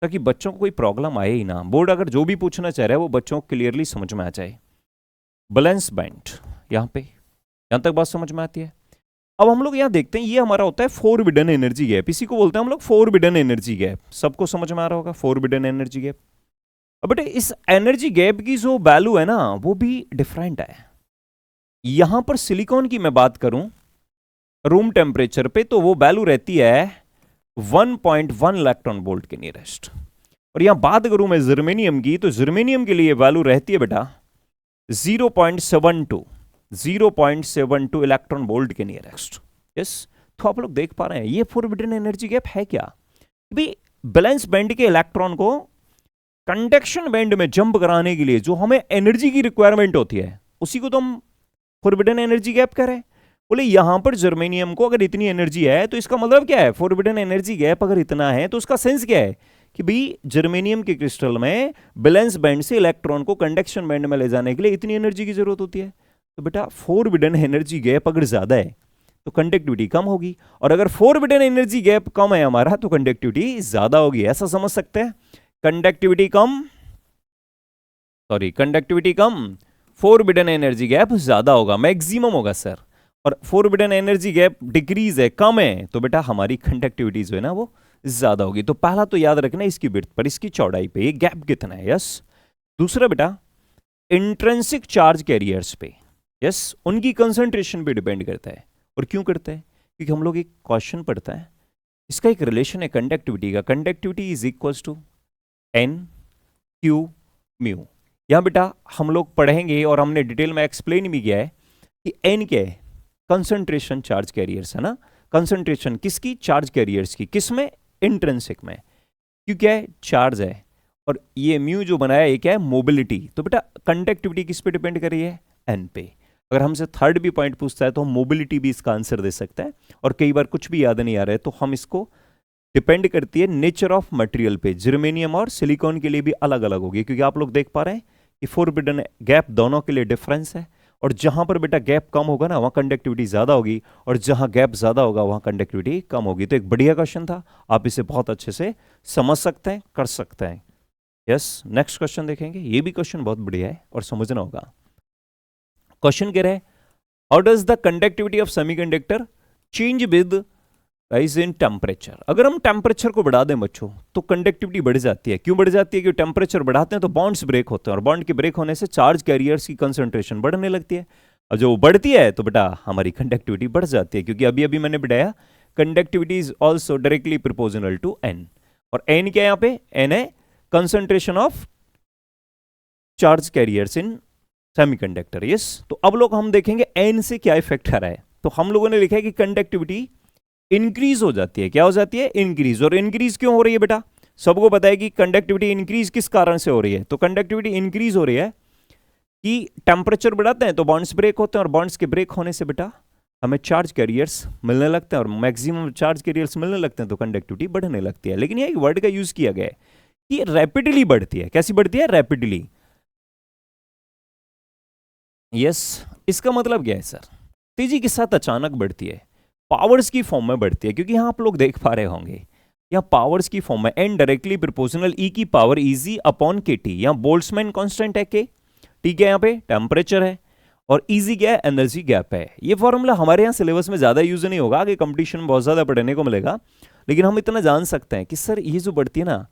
ताकि बच्चों को कोई प्रॉब्लम आए ही ना। बोर्ड अगर जो भी पूछना चाह रहा है वो बच्चों को क्लियरली समझ में आ जाए। बैलेंस बैंड, यहाँ पे यहाँ तक बात समझ में आती है। अब हम लोग यहाँ देखते हैं, ये हमारा होता है फोरबिडन एनर्जी गैप, इसी को बोलते हैं हम लोग फोरबिडन एनर्जी गैप। सबको समझ में आ रहा होगा फोरबिडन एनर्जी गैप। अब बेटे इस एनर्जी गैप की जो वैल्यू है ना वो भी डिफरेंट है। यहां पर सिलिकॉन की मैं बात करूं रूम टेम्परेचर पे तो वो वैल्यू रहती है 1.1 इलेक्ट्रॉन वोल्ट के नियरेस्ट। और यहां बात करूं मैं जर्मेनियम की, तो जर्मेनियम के लिए वैल्यू रहती है बेटा 0.72 इलेक्ट्रॉन वोल्ट के नियरेस्ट। यस, तो आप लोग देख पा रहे हैं ये फोरबिडन एनर्जी गैप है क्या। भाई बैलेंस बैंड के इलेक्ट्रॉन को कंडक्शन बैंड में जंप कराने के लिए जो हमें एनर्जी की रिक्वायरमेंट होती है उसी को तो हम फोरबिडन एनर्जी गैप कह रहे हैं। बोले यहां पर जर्मेनियम को अगर इतनी एनर्जी है तो इसका मतलब क्या है, फोरबिडन एनर्जी गैप अगर इतना है तो उसका सेंस क्या है कि भाई जर्मेनियम के क्रिस्टल में बैलेंस बैंड से इलेक्ट्रॉन को कंडक्शन बैंड में ले जाने के लिए इतनी एनर्जी की जरूरत होती है। तो बेटा फोरबिडन एनर्जी गैप अगर ज्यादा है तो कंडक्टिविटी कम होगी, और अगर फोरबिडन एनर्जी गैप कम है हमारा तो कंडक्टिविटी ज्यादा होगी। ऐसा समझ सकते हैं, कंडक्टिविटी कम, फोरबिडन एनर्जी गैप ज्यादा होगा, मैक्सिमम होगा सर। और फोरबिडन एनर्जी गैप डिक्रीज है, कम है, तो बेटा हमारी कंडक्टिविटी जो है ना वो ज्यादा होगी। तो पहला तो याद रखना इसकी विड्थ पर, इसकी चौड़ाई पे, ये गैप कितना है। यस, दूसरा बेटा इंट्रिंसिक चार्ज कैरियर्स पे, यस, उनकी कंसंट्रेशन पे डिपेंड करता है। और क्यों करता है, क्योंकि हम लोग एक क्वेश्चन पढ़ता है, इसका एक रिलेशन है कंडक्टिविटी का, conductivity is equals to n q mu. यहां बेटा हम लोग पढ़ेंगे और हमने डिटेल में एक्सप्लेन भी किया है कि एन क्या है, कंसंट्रेशन चार्ज कैरियर्स है ना। कंसंट्रेशन किसकी, चार्ज कैरियर्स की, किसमें, इंट्रिंसिक में, क्यों क्या है, चार्ज है। और ये म्यू जो बनाया ये क्या है, मोबिलिटी। तो बेटा कंडक्टिविटी किस पे डिपेंड कर रही है, एन पे। अगर हमसे थर्ड भी पॉइंट पूछता है तो हम मोबिलिटी भी इसका आंसर दे सकते हैं। और कई बार कुछ भी याद नहीं आ रहा है तो हम इसको डिपेंड करती है नेचर ऑफ मटेरियल पे। जर्मेनियम और सिलिकॉन के लिए भी अलग अलग होगी, क्योंकि आप लोग देख पा रहे हैं कि फोरबिडन गैप दोनों के लिए डिफरेंस है। और जहां पर बेटा गैप कम होगा ना वहां कंडक्टिविटी ज्यादा होगी, और जहां गैप ज्यादा होगा वहां कंडक्टिविटी कम होगी। तो एक बढ़िया क्वेश्चन था, आप इसे बहुत अच्छे से समझ सकते हैं, कर सकते हैं। यस, नेक्स्ट क्वेश्चन देखेंगे, ये भी क्वेश्चन बहुत बढ़िया है और समझना होगा। क्वेश्चन कह रहे हैं how does the conductivity of semiconductor change with rise in temperature. अगर हम टेम्परेचर को बढ़ा दें बच्चों तो कंडक्टिविटी बढ़ जाती है। क्यों बढ़ जाती है, क्योंकि टेम्परेचर बढ़ाते हैं तो बॉन्ड्स ब्रेक होते हैं, और बॉन्ड के ब्रेक होने से चार्ज कैरियर्स की कंसंट्रेशन बढ़ने लगती है। और जो बढ़ती है तो बेटा हमारी कंडक्टिविटी बढ़ जाती है, क्योंकि अभी अभी मैंने बताया conductivity is also directly proportional to n. और एन क्या है यहाँ पे, एन है concentration of charge carriers in semiconductor. Yes, तो अब लोग हम देखेंगे एन से क्या इफेक्ट आ रहा है। तो हम लोगों ने लिखा है कि कंडक्टिविटी इंक्रीज हो जाती है। क्या हो जाती है, इंक्रीज। और इंक्रीज क्यों हो रही है बेटा, सबको पता है कि कंडक्टिविटी इंक्रीज किस कारण से हो रही है। तो कंडक्टिविटी इंक्रीज हो रही है कि टेम्परेचर बढ़ाते हैं तो बॉन्ड्स ब्रेक होते हैं, और बॉन्ड्स के ब्रेक होने से बेटा हमें चार्ज कैरियर्स मिलने लगते हैं, और मैक्सिमम चार्ज कैरियर्स मिलने लगते हैं तो कंडक्टिविटी बढ़ने लगती है। लेकिन ये एक वर्ड का यूज किया गया है कि रैपिडली बढ़ती है। कैसी बढ़ती है, रैपिडली। यस, इसका मतलब क्या है सर, तेजी के साथ अचानक बढ़ती है, पावर्स की फॉर्म में बढ़ती है। क्योंकि यहां आप लोग देख पा रहे होंगे यहां पावर्स की फॉर्म में एन डायरेक्टली प्रोपोर्शनल ई की पावर इजी अपॉन के टी। यहां बोल्ट्जमैन कांस्टेंट है के, ठीक है, यहां पे टेम्परेचर है, और इजी क्या है, एनर्जी गैप है। ये फॉर्मूला हमारे यहाँ सिलेबस में ज्यादा यूज नहीं होगा, आगे कंपटीशन में बहुत ज्यादा पढ़ने को मिलेगा। लेकिन हम इतना जान सकते हैं कि सर ये जो बढ़ती है ना,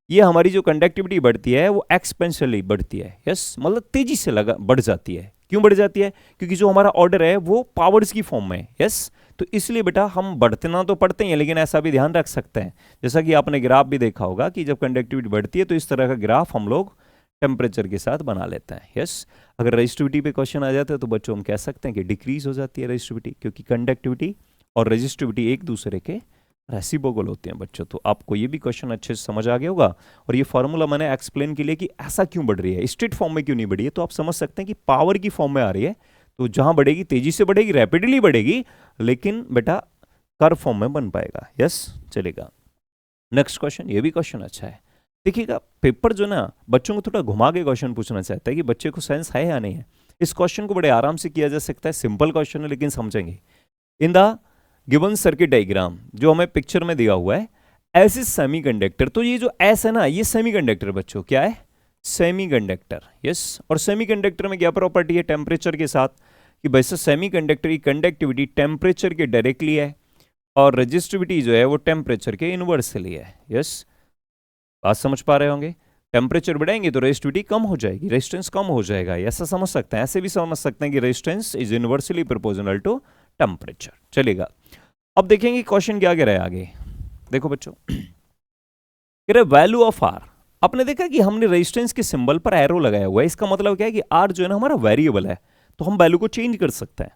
ये हमारी जो कंडक्टिविटी बढ़ती है वो एक्सपेंशनली बढ़ती है। यस, मतलब तेजी से बढ़ जाती है। क्यों बढ़ जाती है, क्योंकि जो हमारा ऑर्डर है वो पावर्स की फॉर्म में है। यस, तो इसलिए बेटा हम बढ़ना तो पढ़ते हैं, लेकिन ऐसा भी ध्यान रख सकते हैं, जैसा कि आपने ग्राफ भी देखा होगा कि जब कंडक्टिविटी बढ़ती है तो इस तरह का ग्राफ हम लोग टेम्परेचर के साथ बना लेते हैं। यस, अगर रेजिस्टिविटी पे क्वेश्चन आ जाता है तो बच्चों हम कह सकते हैं कि डिक्रीज हो जाती है रेजिस्टिविटी, क्योंकि कंडक्टिविटी और रेजिस्टिविटी एक दूसरे के रेसिप्रोकल होते हैं बच्चों। तो आपको ये भी क्वेश्चन अच्छे से समझ आ गया होगा। और ये फॉर्मूला मैंने एक्सप्लेन के लिए कि ऐसा क्यों बढ़ रही है, स्ट्रेट फॉर्म में क्यों नहीं बढ़ी है, तो आप समझ सकते हैं कि पावर की फॉर्म में आ रही है, तो जहां बढ़ेगी तेजी से बढ़ेगी, रैपिडली बढ़ेगी, लेकिन बेटा कर्व फॉर्म में बन पाएगा। यस, चलेगा। नेक्स्ट क्वेश्चन, ये भी क्वेश्चन अच्छा है। देखिएगा पेपर जो ना बच्चों को थोड़ा घुमा के क्वेश्चन पूछना चाहता है कि बच्चे को सेंस है या नहीं है। इस क्वेश्चन को बड़े आराम से किया जा सकता है, सिंपल क्वेश्चन है लेकिन समझेंगे। In the given circuit diagram, जो हमें पिक्चर में दिया हुआ है, ऐसे सेमीकंडक्टर, तो ये जो एस है ना, ये सेमीकंडक्टर बच्चों क्या है, सेमीकंडक्टर, यस। और सेमीकंडक्टर में क्या प्रॉपर्टी है टेम्परेचर के साथ, कि वैसे सेमीकंडक्टर की कंडक्टिविटी टेम्परेचर के डायरेक्टली है और रेजिस्टिविटी जो है वो टेम्परेचर के इनवर्सली है, यस। बात समझ पा रहे होंगे, टेम्परेचर बढ़ाएंगे तो रेजिस्टिविटी कम हो जाएगी, रेजिस्टेंस कम हो जाएगा, ऐसा समझ सकते हैं। ऐसे भी समझ सकते हैं कि resistance is inversely proportional to temperature. चलेगा, अब देखेंगे क्वेश्चन क्या कह रहा है आगे। देखो बच्चों, कह रहे वैल्यू ऑफ आर। आपने देखा कि हमने रेजिस्टेंस के सिंबल पर एरो लगाया हुआ है, इसका मतलब क्या है कि आर जो है ना हमारा वेरिएबल है, तो हम वैल्यू को चेंज कर सकते हैं।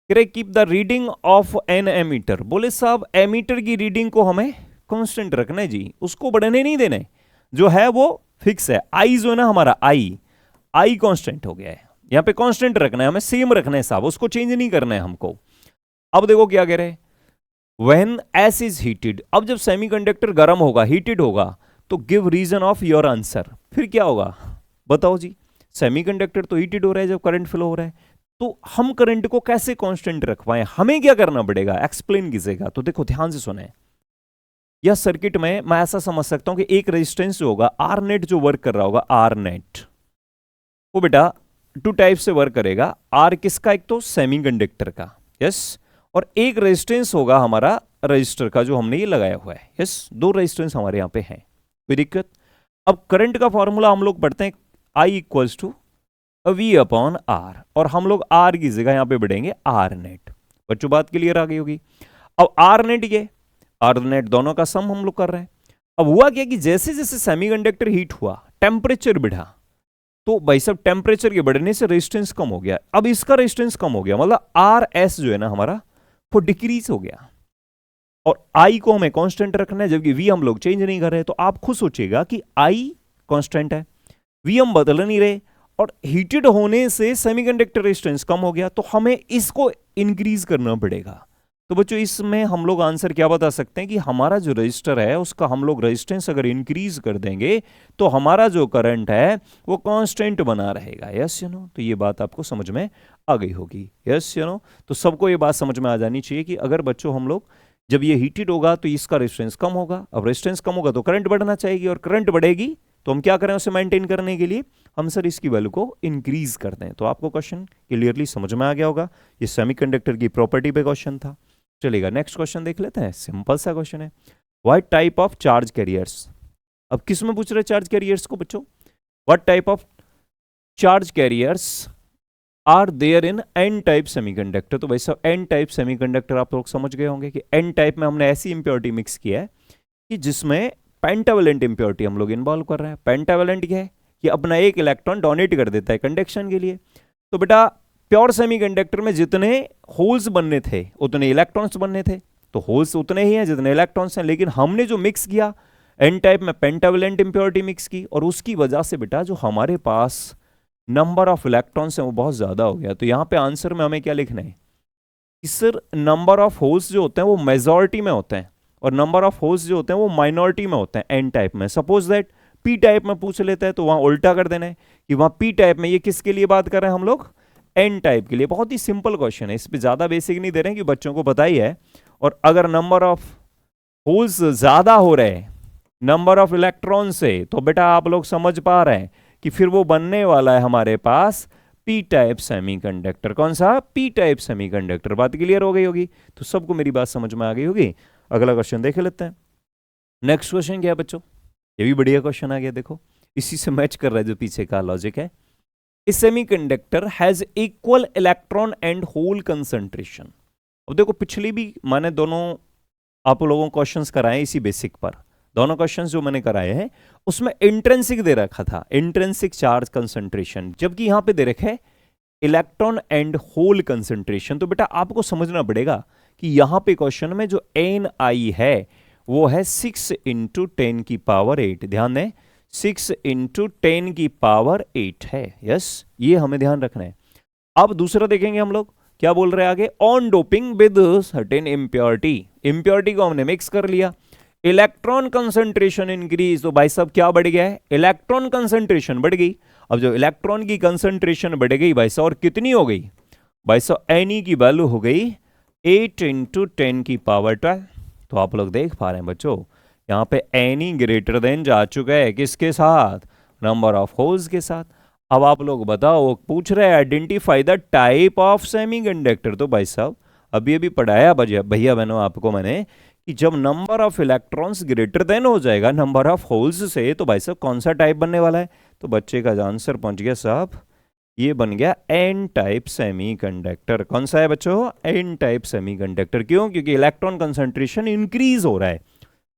कह रहे keep the reading of an ammeter. बोले साहब एमीटर की रीडिंग को हमें कांस्टेंट रखना है जी, उसको बढ़ने नहीं देना है, जो है वो फिक्स है। आई जो है ना हमारा आई कांस्टेंट हो गया है, यहां पे कांस्टेंट रखना है, हमें सेम रखना है साहब, उसको चेंज नहीं करना है हमको। अब देखो क्या कह रहे हैं, व्हेन एस इज हीटेड। अब जब सेमीकंडक्टर गर्म होगा, हीटेड होगा, तो give reason of your answer. फिर क्या होगा बताओ जी, सेमीकंडक्टर तो हीटेड हो रहा है जब करंट फ्लो हो रहा है, तो हम करंट को कैसे कांस्टेंट रख पाए, हमें क्या करना पड़ेगा, एक्सप्लेन कीजिएगा। तो देखो ध्यान से सुने, यह सर्किट में मैं ऐसा समझ सकता हूं कि एक रेजिस्टेंस जो होगा आर नेट, जो वर्क कर रहा होगा आर नेट, वो बेटा टू टाइप से वर्क करेगा। आर किसका, एक तो सेमीकंडक्टर का, यस, और एक रेजिस्टेंस होगा हमारा रजिस्टर का जो हमने ये लगाया हुआ है, यस। दो रेजिस्टेंस हमारे यहां पे हैं, कोई दिक्कत। अब करंट का फॉर्मूला हम लोग पढ़ते हैं, I equals to V upon R, और हम लोग आर की जगह यहां पे बढ़ेंगे आर नेट। बच्चों बात क्लियर आ गई होगी। अब आर नेट, ये आर नेट दोनों का सम हम लोग कर रहे हैं। अब हुआ क्या कि जैसे जैसे सेमीकंडक्टर हीट हुआ, टेम्परेचर बढ़ा, तो भाई सब टेम्परेचर के बढ़ने से रेजिस्टेंस कम हो गया। अब इसका रेजिस्टेंस कम हो गया, मतलब आर एस जो है ना हमारा वो डिक्रीज हो गया, और आई को हमें कांस्टेंट रखना है, जबकि वी हम लोग चेंज नहीं कर रहे। तो आप खुद सोचिएगा कि आई कांस्टेंट है, वी हम बदल नहीं रहे, और हीटेड होने से सेमीकंडक्टर रेजिस्टेंस कम हो गया, तो हमें इसको इंक्रीज करना पड़ेगा। तो बच्चों इसमें हम लोग आंसर क्या बता सकते हैं कि हमारा जो रजिस्टर है उसका हम लोग रेजिस्टेंस अगर इंक्रीज कर देंगे तो हमारा जो करंट है वो कांस्टेंट बना रहेगा, यस यू नो। तो ये बात आपको समझ में आ गई होगी, यस यू नो। तो सबको ये बात समझ में आ जानी चाहिए कि अगर बच्चों हम लोग जब ये हीटेड होगा तो इसका रेजिस्टेंस कम होगा, अब रेजिस्टेंस कम होगा तो करंट बढ़ना चाहिए, और करंट बढ़ेगी तो हम क्या करें उसे मेंटेन करने के लिए, हम सर इसकी वैल्यू को इंक्रीज कर दें। तो आपको क्वेश्चन क्लियरली समझ में आ गया होगा, ये सेमीकंडक्टर की प्रॉपर्टी पे क्वेश्चन था। चलेगा नेक्स्ट क्वेश्चन देख लेते हैं, सिंपल सा क्वेश्चन है, what type of charge carriers. अब किस में पूछ रहे हैं चार्ज कैरियर्स को बच्चों, what type of charge carriers are there in n type semiconductor. तो वैसे एन टाइप सेमीकंडक्टर आप लोग समझ गए होंगे कि एन टाइप में हमने ऐसी इंप्योरिटी मिक्स किया है कि जिसमें पेंटावेलेंट इंप्योरिटी हम लोग इन्वॉल्व कर रहे हैं। पेंटावेलेंट क्या है कि अपना एक इलेक्ट्रॉन डोनेट कर देता है कंडक्शन के लिए। तो बेटा प्योर सेमीकंडक्टर में जितने होल्स बनने थे उतने इलेक्ट्रॉन्स बनने थे, तो होल्स उतने ही हैं जितने इलेक्ट्रॉन्स हैं, लेकिन हमने जो मिक्स किया एन टाइप में पेंटावेलेंट इंप्योरिटी मिक्स की, और उसकी वजह से बेटा जो हमारे पास नंबर ऑफ इलेक्ट्रॉन्स हैं वो बहुत ज्यादा हो गया। तो यहां पे आंसर में हमें क्या लिखना है कि सर नंबर ऑफ होल्स जो होते हैं वो मेजॉरिटी में होते हैं, और नंबर ऑफ होल्स जो होते हैं वो माइनॉरिटी में होते हैं एन टाइप में। सपोज दैट पी टाइप में पूछ लेते हैं तो वहां उल्टा कर देना है कि वहां पी टाइप में, ये किसके लिए बात कर रहे हैं हम लोग, एन टाइप के लिए। बहुत ही सिंपल क्वेश्चन है, इस पे ज्यादा बेसिक नहीं दे रहे हैं कि बच्चों को पता ही है। और अगर नंबर ऑफ होल्स ज्यादा हो रहे हैं नंबर ऑफ इलेक्ट्रॉन से, तो बेटा आप लोग समझ पा रहे हैं कि फिर वो बनने वाला है हमारे पास पी टाइप सेमीकंडक्टर। कौन सा, पी टाइप सेमीकंडक्टर। बात क्लियर हो गई होगी, तो सबको मेरी बात समझ में आ गई होगी। अगला क्वेश्चन देख लेते हैं। नेक्स्ट क्वेश्चन क्या है बच्चों, ये भी बढ़िया क्वेश्चन आ गया, देखो इसी से मैच कर रहा है जो पीछे का लॉजिक है। A semiconductor has equal electron and hole concentration। अब देखो पिछली भी मैंने दोनों आप लोगों को क्वेश्चंस कराए इसी बेसिक पर, दोनों क्वेश्चंस जो मैंने कराए हैं उसमें इंट्रिंसिक दे रखा था, इंट्रिंसिक चार्ज कंसंट्रेशन, जबकि यहां पे दे रखा है इलेक्ट्रॉन एंड होल कंसंट्रेशन। तो बेटा आपको समझना पड़ेगा कि यहां पे क्वेश्चन में जो Ni है वो है 6 × 10 की पावर 8। ध्यान दें 6 × 10 की पावर 8 है, यस, ये हमें ध्यान रखना है। अब दूसरा देखेंगे हम लोग क्या बोल रहे हैं आगे, on doping with certain impurity. Impurity को हमने मिक्स कर लिया, इलेक्ट्रॉन कंसंट्रेशन इंक्रीज, तो भाई साहब क्या बढ़ गया है, इलेक्ट्रॉन कंसंट्रेशन बढ़ गई। अब जो इलेक्ट्रॉन की कंसंट्रेशन बढ़ गई भाई साहब, और कितनी हो गई भाई साहब, एन की वैल्यू हो गई 8 × 10⁻12। तो आप लोग देख पा रहे हैं बच्चों, यहाँ पे एन ग्रेटर देन जा चुका है किसके साथ, नंबर ऑफ होल्स के साथ। अब आप लोग बताओ, पूछ रहे हैं identify the type of semiconductor. तो भाई साहब अभी अभी पढ़ाया भैया बहनों आपको मैंने कि जब number of electrons greater than हो जाएगा नंबर ऑफ होल्स से, तो भाई साहब कौन सा टाइप बनने वाला है। तो बच्चे का आंसर पहुंच गया साहब, ये बन गया एन टाइप सेमीकंडक्टर। कौन सा है बच्चों, एन टाइप सेमीकंडक्टर। क्यों, क्योंकि इलेक्ट्रॉन कंसंट्रेशन इंक्रीज हो रहा है।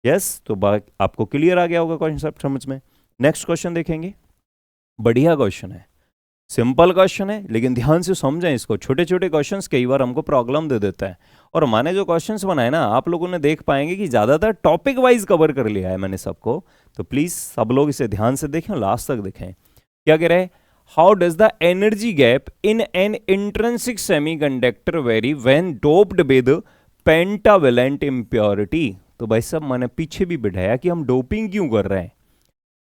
यस, तो आपको क्लियर आ गया होगा कॉन्सेप्ट समझ में। नेक्स्ट क्वेश्चन देखेंगे, बढ़िया क्वेश्चन है, सिंपल क्वेश्चन है, लेकिन ध्यान से समझें इसको। छोटे छोटे क्वेश्चंस कई बार हमको प्रॉब्लम दे देता है, और मैंने जो क्वेश्चंस बनाए ना, आप लोगों ने देख पाएंगे कि ज्यादातर टॉपिक वाइज कवर कर लिया है मैंने सबको। तो प्लीज सब लोग इसे ध्यान से देखें, लास्ट तक देखें। क्या कह रहे हैं, how does the energy gap in an intrinsic semiconductor very when doped with pentavalent impurity. तो भाई साहब मैंने पीछे भी बढ़ाया कि हम डोपिंग क्यों कर रहे हैं।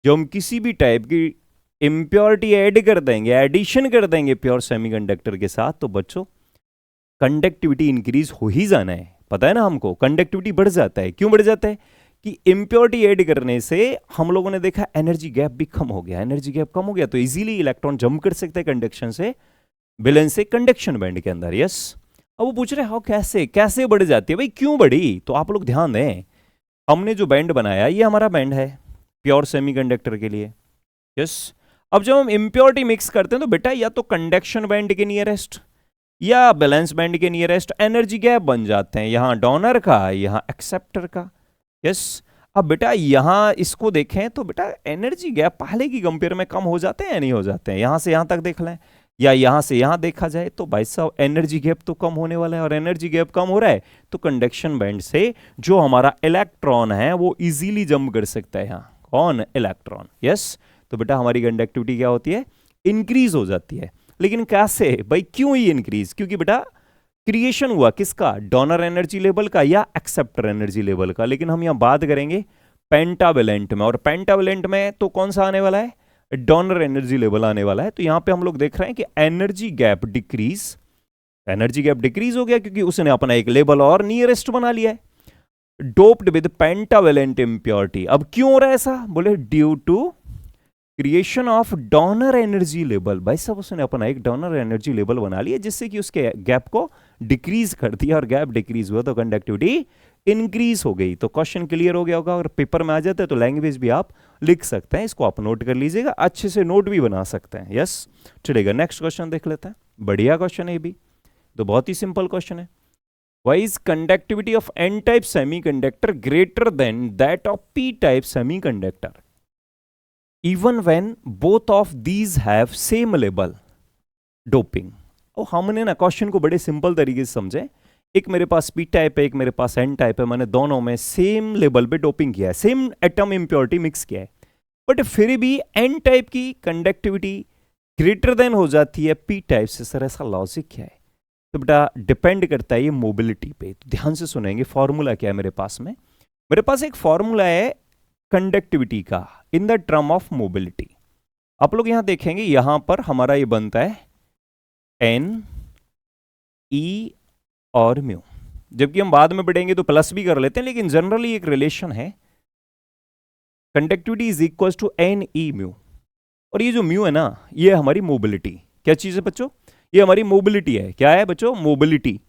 जो हम किसी भी टाइप की इम्प्योरिटी ऐड कर देंगे, एडिशन कर देंगे प्योर सेमीकंडक्टर के साथ, तो बच्चों कंडक्टिविटी इंक्रीज हो ही जाना है। पता है ना हमको, कंडक्टिविटी बढ़ जाता है। क्यों बढ़ जाता है कि इम्प्योरिटी ऐड करने से हम लोगों ने देखा एनर्जी गैप भी कम हो गया। एनर्जी गैप कम हो गया तो इजीली इलेक्ट्रॉन जंप कर सकते हैं कंडक्शन से वैलेंस से कंडक्शन बैंड के अंदर। यस, अब वो पूछ रहे हैं हाउ, कैसे बढ़ जाती है भाई, क्यों बढ़ी। तो आप लोग ध्यान दें, हमने जो बैंड बनाया ये हमारा बैंड है प्योर सेमीकंडक्टर के लिए। यस, अब जब हम इम्प्योरिटी मिक्स करते हैं तो बेटा या तो कंडक्शन बैंड के नियरेस्ट या बैलेंस बैंड के नियरेस्ट एनर्जी गैप बन जाते हैं, यहां डोनर का यहां एक्सेप्टर का। यस, अब बेटा यहां इसको देखें तो बेटा एनर्जी गैप पहले की कंपेयर में कम हो जाते हैं या नहीं हो जाते हैं। यहां से यहां तक देख लें या यहां से यहां देखा जाए तो भाई साहब एनर्जी गैप तो कम होने वाला है, और एनर्जी गैप कम हो रहा है तो कंडक्शन बैंड से जो हमारा इलेक्ट्रॉन है वो इजीली जंप कर सकता है। यहाँ कौन, इलेक्ट्रॉन। यस, तो बेटा हमारी कंडक्टिविटी क्या होती है, इंक्रीज हो जाती है। लेकिन कैसे भाई, क्यों ही इंक्रीज, क्योंकि बेटा क्रिएशन हुआ किसका, डोनर एनर्जी लेवल का या एक्सेप्टर एनर्जी लेवल का। लेकिन हम यहां बात करेंगे पेंटावेलेंट में, और पेंटावेलेंट में तो कौन सा आने वाला है, डोनर एनर्जी लेवल आने वाला है। तो यहां पे हम लोग देख रहे हैं कि एनर्जी गैप डिक्रीज हो गया क्योंकि उसने अपना एक लेवल और नियरेस्ट बना लिया है, डोप्ड विद पेंटावेलेंट इम्प्योरिटी। अब क्यों हो रहा है ऐसा, बोले due to creation of donor energy level. भाई साहब उसने अपना एक डोनर एनर्जी लेवल बना लिया जिससे कि उसके गैप को डिक्रीज कर दिया, और गैप डिक्रीज हुआ तो कंडक्टिविटी इंक्रीज हो गई। तो क्वेश्चन क्लियर हो गया होगा, और पेपर में आ जाता है तो लैंग्वेज भी आप लिख सकते हैं, इसको आप नोट कर लीजिएगा, अच्छे से नोट भी बना सकते हैं। यस, चलेगा। नेक्स्ट क्वेश्चन देख लेते हैं, बढ़िया क्वेश्चन है ये भी, तो बहुत ही सिंपल क्वेश्चन है। Why is conductivity of n-type semiconductor greater than that of p-type semiconductor even when both of these have same label doping? और हमने ना क्वेश्चन को बड़े सिंपल तरीके से समझे, एक मेरे पास p टाइप है, एक मेरे पास n टाइप है, मैंने दोनों में सेम लेवल पे डोपिंग किया है, सेम एटम इम्प्योरिटी मिक्स किया है, बट फिर भी n टाइप की कंडक्टिविटी ग्रेटर देन हो जाती है p टाइप से। सर ऐसा लॉजिक क्या है, तो बेटा डिपेंड करता है ये मोबिलिटी पे। तो ध्यान से सुनेंगे, फॉर्मूला क्या है मेरे पास में, मेरे पास एक फॉर्मूला है कंडक्टिविटी का in the term of mobility. आप लोग यहां देखेंगे, यहां पर हमारा ये बनता है एन ई और म्यू, जबकि हम बाद में बढ़ेंगे तो प्लस भी कर लेते हैं, लेकिन जनरली एक रिलेशन है conductivity is equal to n e mu. और ये जो म्यू है ना, ये हमारी मोबिलिटी। क्या चीज है बच्चों, ये हमारी मोबिलिटी है। क्या है बच्चों, मोबिलिटी।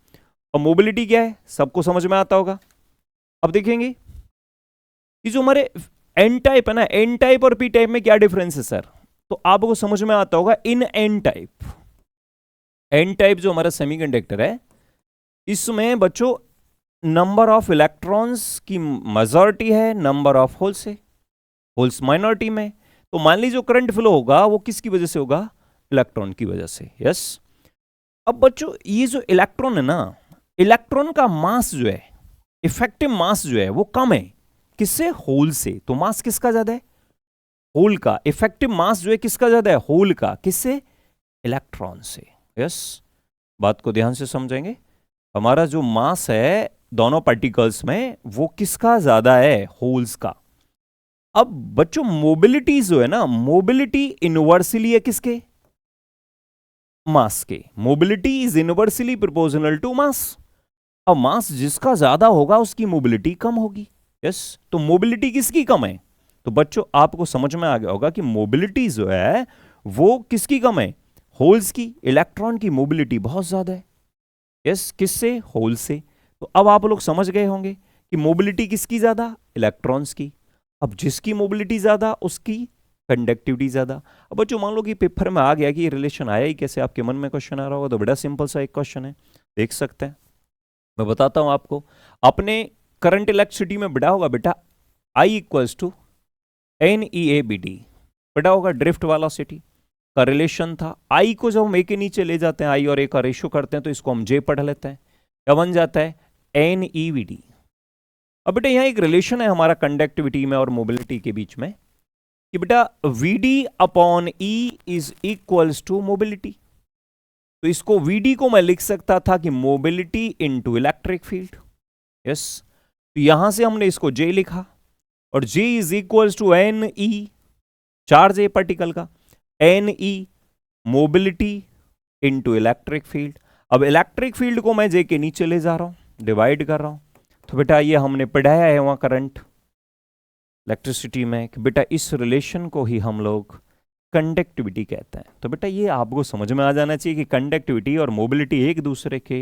और मोबिलिटी क्या है सबको समझ में आता होगा। अब देखेंगे ये जो हमारे एन टाइप है ना, एन टाइप और पी टाइप में क्या डिफरेंस है सर, तो आपको समझ में आता होगा। इन एन टाइप जो हमारा सेमीकंडक्टर है, इसमें बच्चों नंबर ऑफ इलेक्ट्रॉन्स की मेजॉरिटी है, नंबर ऑफ होल्स है, होल्स माइनॉरिटी में। तो मान लीजिए जो करंट फ्लो होगा वो किसकी वजह से होगा, इलेक्ट्रॉन की वजह से। यस, अब बच्चों ये जो इलेक्ट्रॉन है ना, इलेक्ट्रॉन का मास जो है, इफेक्टिव मास जो है वो कम है, किससे, होल से। तो मास किसका ज्यादा है, होल का। इफेक्टिव मास जो है किसका ज्यादा है, होल का। किससे, इलेक्ट्रॉन से। यस, बात को ध्यान से समझेंगे, हमारा जो मास है दोनों पार्टिकल्स में वो किसका ज्यादा है, होल्स का। अब बच्चों मोबिलिटी जो है ना, मोबिलिटी इनवर्सली है किसके, मास के। Mobility is inversely proportional to mass. अब मास जिसका ज्यादा होगा उसकी मोबिलिटी कम होगी। यस, तो मोबिलिटी किसकी कम है, तो बच्चों आपको समझ में आ गया होगा कि मोबिलिटी जो है वो किसकी कम है, होल्स की। इलेक्ट्रॉन की मोबिलिटी बहुत ज्यादा है। यस, किससे, होल से। तो अब आप लोग समझ गए होंगे कि मोबिलिटी किसकी ज्यादा, इलेक्ट्रॉन्स की। अब जिसकी मोबिलिटी ज्यादा उसकी कंडक्टिविटी ज्यादा। अब बच्चों मान लो कि पेपर में आ गया कि ये रिलेशन आया ही कैसे, आपके मन में क्वेश्चन आ रहा होगा, तो बड़ा सिंपल सा एक क्वेश्चन है, देख सकते हैं। मैं बताता हूं आपको, अपने करंट इलेक्ट्रिसिटी में बड़ा होगा बेटा I इक्वल्स टू NEABD, बड़ा होगा ड्रिफ्ट वेलोसिटी का रिलेशन था। I को जब हम ए के नीचे ले जाते हैं, I और ए का रेशियो करते हैं, तो इसको हम J पढ़ लेते हैं, क्या बन जाता है, NEVD। अब बेटा यहाँ एक रिलेशन है हमारा कंडक्टिविटी में और मोबिलिटी के बीच में कि बेटा VD upon E is equals to mobility. तो इसको VD को मैं लिख सकता था कि mobility into electric field. Yes, तो यहां से हमने इसको J लिखा, और J is equals to NE, charge है पार्टिकल का, NE mobility into electric field. अब इलेक्ट्रिक फील्ड को मैं J के नीचे ले जा रहा हूं, डिवाइड कर रहा हूं, तो बेटा ये हमने पढ़ाया है वहां करंट इलेक्ट्रिसिटी में कि बेटा इस रिलेशन को ही हम लोग कंडक्टिविटी कहते हैं। तो बेटा ये आपको समझ में आ जाना चाहिए कि कंडक्टिविटी और मोबिलिटी एक दूसरे के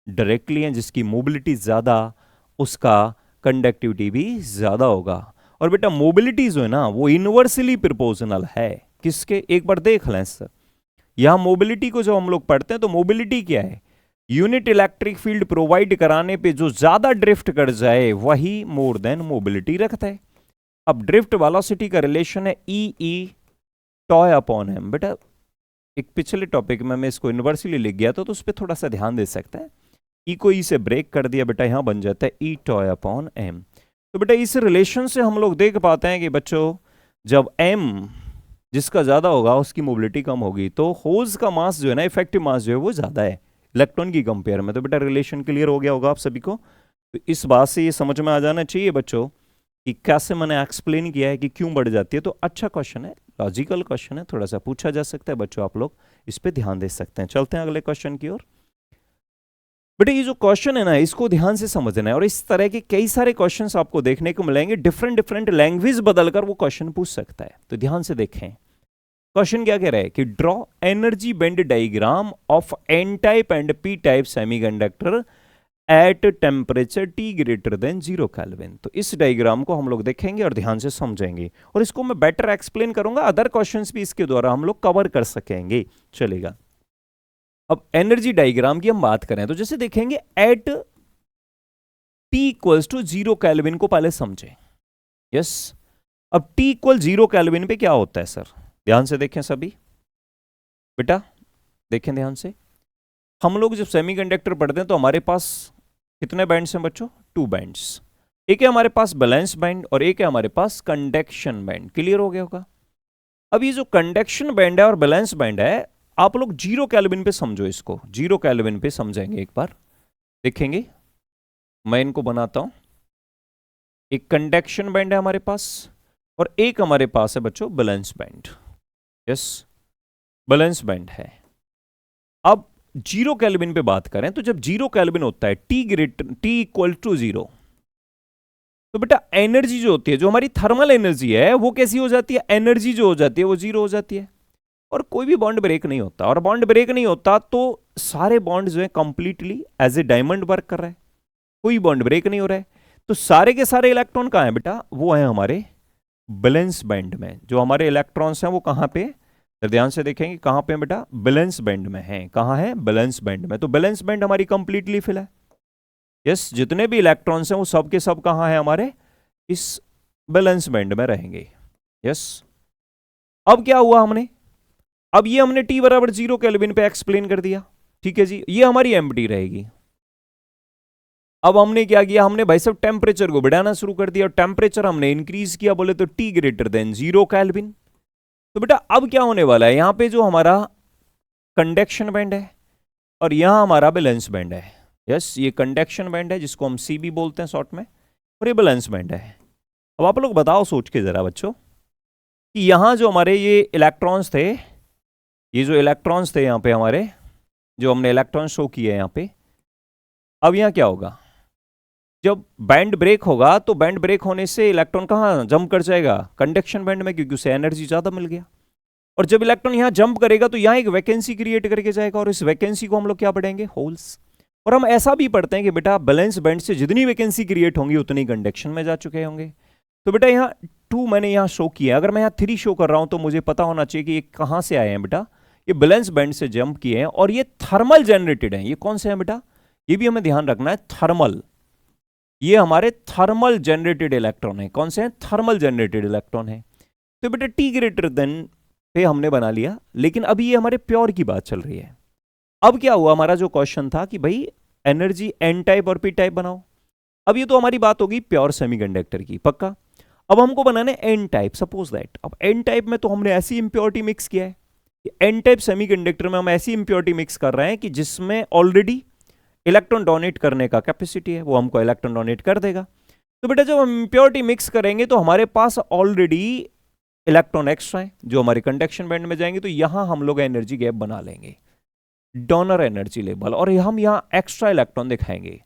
डायरेक्टली हैं, जिसकी मोबिलिटी ज्यादा उसका कंडक्टिविटी भी ज्यादा होगा। और बेटा मोबिलिटी जो है ना वो इनवर्सली प्रोपोर्शनल है किसके, एक बार देख लें सर, यहां मोबिलिटी को जब हम लोग पढ़ते हैं तो मोबिलिटी क्या है, यूनिट इलेक्ट्रिक फील्ड प्रोवाइड कराने पे जो ज्यादा ड्रिफ्ट कर जाए वही मोर देन मोबिलिटी रखता है। अब ड्रिफ्ट वेलोसिटी का रिलेशन है E टॉय अपॉन एम। बेटा एक पिछले टॉपिक में मैं इसको इनवर्सली लिख गया था, तो उस पर थोड़ा सा ध्यान दे सकते हैं। E को E से ब्रेक कर दिया बेटा, यहां बन जाता है E टॉय अपॉन एम। तो बेटा इस रिलेशन से हम लोग देख पाते हैं कि बच्चों जब M जिसका ज्यादा होगा उसकी मोबिलिटी कम होगी, तो होल्स का मास जो है ना, इफेक्टिव मास जो है वो ज्यादा है इलेक्ट्रॉन की कंपेयर में। तो बेटा रिलेशन क्लियर हो गया होगा आप सभी को। तो इस बात से ये समझ में आ जाना चाहिए बच्चों कि कैसे मैंने एक्सप्लेन किया है कि क्यों बढ़ जाती है। तो अच्छा क्वेश्चन है, लॉजिकल क्वेश्चन है, थोड़ा सा पूछा जा सकता है बच्चों, आप लोग इस पे ध्यान दे सकते हैं। चलते हैं अगले क्वेश्चन की ओर। बेटा ये जो क्वेश्चन है ना इसको ध्यान से समझना है, और इस तरह के कई सारे क्वेश्चंस आपको देखने को मिलेंगे, डिफरेंट डिफरेंट लैंग्वेज बदलकर वो क्वेश्चन पूछ सकता है। तो ध्यान से देखें क्वेश्चन क्या कह रहा है कि draw energy band diagram of n type and p type semiconductor at temperature T greater than 0 kelvin. तो इस डायग्राम को हम लोग देखेंगे और ध्यान से समझेंगे, और इसको मैं बेटर एक्सप्लेन करूंगा, अदर क्वेश्चंस भी इसके द्वारा हम लोग कवर कर सकेंगे, चलेगा। अब एनर्जी डायग्राम की हम बात करें तो जैसे देखेंगे at T equals to 0 kelvin को पहले समझें। यस, अब T इक्वल 0 केल्विन पे क्या होता है सर, ध्यान से देखें सभी बेटा, देखें ध्यान से। हम लोग जब सेमीकंडक्टर पढ़ते हैं तो हमारे पास कितने बैंड्स हैं बच्चों, 2 बैंड्स। एक है हमारे पास बैलेंस बैंड और एक है हमारे पास कंडक्शन बैंड। क्लियर हो गया होगा। अब ये जो कंडक्शन बैंड है और बैलेंस बैंड है, आप लोग 0 केल्विन पे समझो, इसको 0 केल्विन पे समझेंगे। एक बार देखेंगे, मैं इनको बनाता हूं। एक कंडक्शन बैंड है हमारे पास और एक हमारे पास है बच्चों balance band. Yes, balance band है। अब 0 केल्विन पे बात करें तो जब 0 केल्विन होता है T इक्वल टू 0, तो बेटा एनर्जी जो होती है, जो हमारी थर्मल एनर्जी है वो कैसी हो जाती है, एनर्जी जो हो जाती है वो 0 हो जाती है, और कोई भी बॉन्ड ब्रेक नहीं होता। और बॉन्ड ब्रेक नहीं होता तो सारे बॉन्ड जो है completely as a diamond work कर रहा है, कोई बॉन्ड ब्रेक नहीं हो रहा है। तो सारे के सारे इलेक्ट्रॉन कहां है बेटा, वो है हमारे बैलेंस बैंड में। जो हमारे इलेक्ट्रॉन्स हैं वो कहां पे, तो ध्यान से देखेंगे कहां पे बेटा, बैलेंस बैंड में है। कहां है, बैलेंस बैंड में। तो बैलेंस बैंड हमारी कंप्लीटली फिल है। यस, जितने भी इलेक्ट्रॉन्स हैं वो सब के सब कहां है, हमारे इस बैलेंस बैंड में रहेंगे। यस, अब क्या हुआ हमने, अब ये हमने T बराबर 0 केल्विन पे एक्सप्लेन कर दिया, ठीक है जी, ये हमारी एम्प्टी रहेगी। अब हमने क्या किया, हमने भाई साहब टेम्परेचर को बढ़ाना शुरू कर दिया, और टेम्परेचर हमने इंक्रीज किया, बोले तो T ग्रेटर देन 0 केल्विन। तो बेटा अब क्या होने वाला है, यहां पे जो हमारा कंडक्शन बैंड है और यहां हमारा बैलेंस बैंड है, यस, ये कंडक्शन बैंड है जिसको हम सी भी बोलते हैं शॉर्ट में, और ये बैलेंस बैंड है। अब आप लोग बताओ सोच के जरा बच्चों कि यहां जो हमारे ये इलेक्ट्रॉन्स थे, ये जो इलेक्ट्रॉन्स थे यहाँ पे हमारे, जो हमने इलेक्ट्रॉन शो किए यहाँ पे, अब यहाँ क्या होगा, जब बैंड ब्रेक होगा तो बैंड ब्रेक होने से इलेक्ट्रॉन कहाँ जंप कर जाएगा, कंडक्शन बैंड में, क्योंकि उसे एनर्जी ज्यादा मिल गया। और जब इलेक्ट्रॉन यहाँ जंप करेगा तो यहाँ एक वैकेंसी क्रिएट करके जाएगा, और इस वैकेंसी को हम लोग क्या पढ़ेंगे, होल्स। और हम ऐसा भी पढ़ते हैं कि बेटा बैलेंस बैंड से जितनी वैकेंसी क्रिएट होंगी उतनी कंडक्शन में जा चुके होंगे। तो बेटा यहाँ 2 मैंने यहाँ शो किया, अगर मैं यहाँ 3 शो कर रहा हूं तो मुझे पता होना चाहिए कि ये कहां से आए हैं बेटा, ये बैलेंस बैंड से जंप किए हैं, और ये थर्मल जनरेटेड हैं। ये कौन से हैं बेटा, ये भी हमें ध्यान रखना है, थर्मल, ये हमारे थर्मल जनरेटेड इलेक्ट्रॉन है। कौन से हैं, थर्मल जनरेटेड इलेक्ट्रॉन है। तो बेटा टी ग्रेटर देन पे हमने बना लिया, लेकिन अभी ये हमारे प्योर की बात चल रही है। अब क्या हुआ, हमारा जो क्वेश्चन था कि भाई एनर्जी एन टाइप और पी टाइप बनाओ। अब ये तो हमारी बात होगी प्योर सेमीकंडक्टर की, पक्का। अब हमको बनाना है एन टाइप, सपोज दैट। अब एन टाइप में तो हमने ऐसी इंप्योरिटी मिक्स किया है, एन टाइप सेमीकंडक्टर में हम ऐसी इंप्योरिटी मिक्स कर रहे हैं कि जिसमें ऑलरेडी इलेक्ट्रॉन डोनेट करने का कैपेसिटी है, वो हमको इलेक्ट्रॉन डोनेट कर देगा। तो बेटा जब हम इंप्योरिटी मिक्स करेंगे तो हमारे पास ऑलरेडी इलेक्ट्रॉन एक्स्ट्रा है जो हमारे कंडक्शन बैंड में जाएंगे, तो यहां हम लोग एनर्जी गैप बना लेंगे, डोनर एनर्जी लेवल, और हम यहां एक्स्ट्रा इलेक्ट्रॉन दिखाएंगे।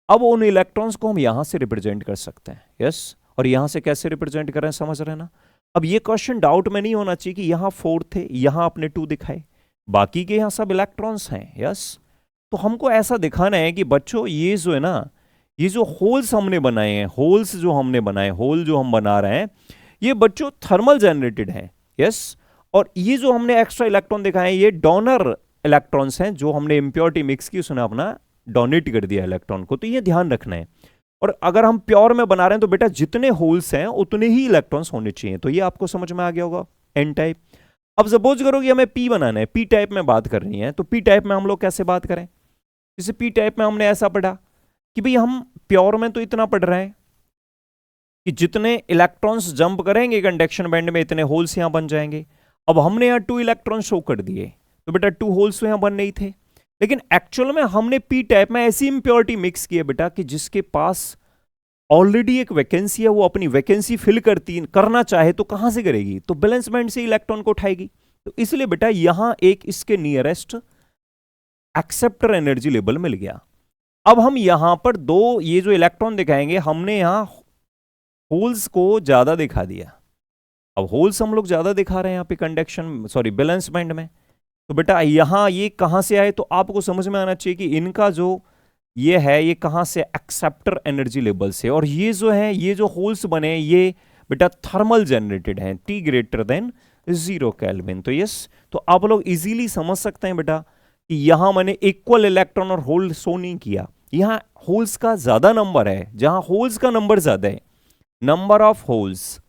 अब उन इलेक्ट्रॉन्स को हम यहां से रिप्रेजेंट कर सकते हैं, यस। और यहां से कैसे रिप्रेजेंट करें, समझ रहे हैं ना। अब ये क्वेश्चन डाउट में नहीं होना चाहिए कि यहां 4 थे, यहां आपने 2 दिखाए, बाकी के यहां सब इलेक्ट्रॉन्स हैं, यस। तो हमको ऐसा दिखाना है कि बच्चों ये जो है ना, ये जो होल्स हमने बनाए हैं, होल्स जो हमने बनाए, होल जो हम बना रहे हैं, ये बच्चों थर्मल जनरेटेड हैं, यस। और ये जो हमने एक्स्ट्रा इलेक्ट्रॉन दिखाए हैं, ये डोनर इलेक्ट्रॉन्स हैं, जो हमने इंप्योरिटी मिक्स की, उसने अपना डोनेट कर दिया इलेक्ट्रॉन को। तो ये ध्यान रखना है। और अगर हम प्योर में बना रहे हैं तो बेटा जितने होल्स हैं उतने ही इलेक्ट्रॉन्स होने चाहिए। तो ये आपको समझ में आ गया होगा, एन टाइप। अब सपोज करो कि हमें पी बनाना है, पी टाइप में बात करनी है, तो पी टाइप में हम लोग कैसे बात करें। जैसे पी टाइप में हमने ऐसा पढ़ा कि भाई हम प्योर में तो इतना पढ़ रहे हैं कि जितने इलेक्ट्रॉन्स जंप करेंगे कंडक्शन बैंड में, इतने होल्स यहां बन जाएंगे। अब हमने यहां 2 इलेक्ट्रॉन शो कर दिए, तो बेटा 2 होल्स तो यहां बन नहीं थे, लेकिन एक्चुअल में हमने पी टाइप में ऐसी इंप्योरिटी मिक्स की है बेटा कि जिसके पास ऑलरेडी एक वैकेंसी है, वो अपनी वैकेंसी फिल करना चाहे तो कहां से करेगी, तो बैलेंस बैंड से इलेक्ट्रॉन को उठाएगी। तो इसलिए बेटा यहां एक इसके नियरेस्ट एक्सेप्टर एनर्जी लेवल मिल गया। अब हम यहां पर 2 ये जो इलेक्ट्रॉन दिखाएंगे, हमने यहां होल्स को ज्यादा दिखा दिया। अब होल्स हम लोग ज्यादा दिखा रहे हैं यहाँ पे कंडक्शन, सॉरी बैलेंस बैंड में। तो बेटा यहां ये कहां से आए, तो आपको समझ में आना चाहिए कि इनका जो ये है, ये कहां से, एक्सेप्टर एनर्जी लेवल से। और ये जो है, ये जो होल्स बने, ये बेटा थर्मल जनरेटेड हैं, टी ग्रेटर देन 0 केल्विन। तो यस, तो आप लोग इजीली समझ सकते हैं बेटा कि यहां मैंने इक्वल इलेक्ट्रॉन और होल शो नहीं किया, यहां होल्स का ज्यादा नंबर है। जहां होल्स का नंबर ज्यादा है, नंबर ऑफ होल्स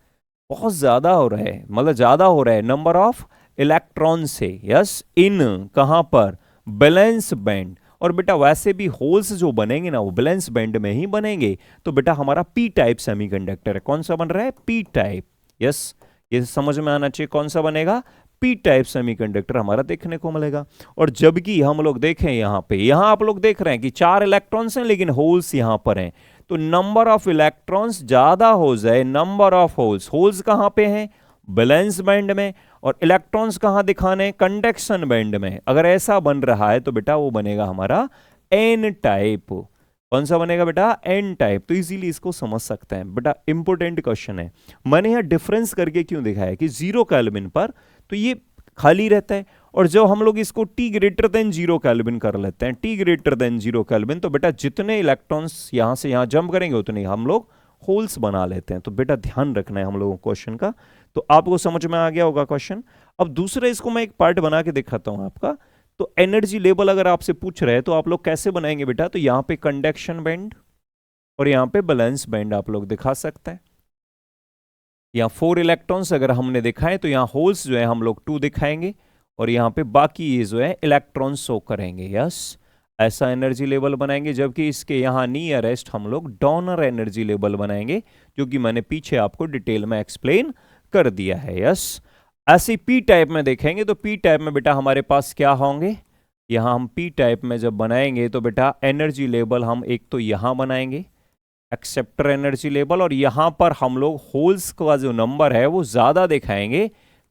बहुत ज्यादा हो रहा है, मतलब ज्यादा हो रहा है नंबर ऑफ इलेक्ट्रॉन से, यस, इन कहां पर, बैलेंस बैंड। और बेटा वैसे भी होल्स जो बनेंगे ना, वो बैलेंस बैंड में ही बनेंगे। तो बेटा हमारा पी टाइप सेमीकंडक्टर है, कौन सा बन रहा है, पी टाइप, यस। ये समझ में आना चाहिए, कौन सा बनेगा, पी टाइप सेमीकंडक्टर हमारा देखने को मिलेगा। और जबकि हम लोग देखें यहां पे, यहां आप लोग देख रहे हैं कि 4 इलेक्ट्रॉन्स हैं, लेकिन होल्स यहां पर हैं। तो नंबर ऑफ इलेक्ट्रॉन्स ज्यादा हो जाए, नंबर ऑफ होल्स, होल्स कहां पे हैं, बैलेंस बैंड में, और इलेक्ट्रॉन्स कहां दिखाने, कंडक्शन बैंड में। अगर ऐसा बन रहा है तो बेटा वो बनेगा हमारा एन टाइप। कौन सा बनेगा बेटा, एन टाइप। तो इजीली इसको समझ सकते हैं बेटा, इंपॉर्टेंट क्वेश्चन है। मैंने यहां डिफरेंस करके क्यों दिखाया कि 0 केल्विन पर तो ये खाली रहता है, और जब हम लोग इसको टी ग्रेटर देन 0 केल्विन कर लेते हैं, टी ग्रेटर देन 0 केल्विन, तो बेटा जितने इलेक्ट्रॉन्स यहां से यहां जंप करेंगे उतने हम लोग होल्स बना लेते हैं। तो बेटा ध्यान रखना है हम लोगों को क्वेश्चन का। तो आपको समझ में आ गया होगा क्वेश्चन। अब दूसरा इसको मैं एक पार्ट बना के दिखाता हूं आपका। तो एनर्जी लेवल अगर आपसे पूछ रहे हैं तो आप लोग कैसे बनाएंगे बेटा, तो यहां पे कंडक्शन बैंड और यहां पे बैलेंस बैंड आप लोग दिखा सकते हैं। यहां 4 इलेक्ट्रॉन्स अगर हमने दिखाए तो यहां होल्स जो है हम लोग 2 दिखाएंगे, और यहां पे बाकी ये जो है इलेक्ट्रॉन शो करेंगे, यस। ऐसा एनर्जी लेवल बनाएंगे, जबकि इसके यहां नियरेस्ट हम लोग डोनर एनर्जी लेवल बनाएंगे, जो कि मैंने पीछे आपको डिटेल में एक्सप्लेन कर दिया है, यस। ऐसे पी टाइप में देखेंगे तो पी टाइप में बेटा हमारे पास क्या होंगे, यहाँ हम पी टाइप में जब बनाएंगे तो बेटा एनर्जी लेवल हम एक तो यहाँ बनाएंगे एक्सेप्टर एनर्जी लेवल, और यहाँ पर हम लोग होल्स का जो नंबर है वो ज्यादा दिखाएंगे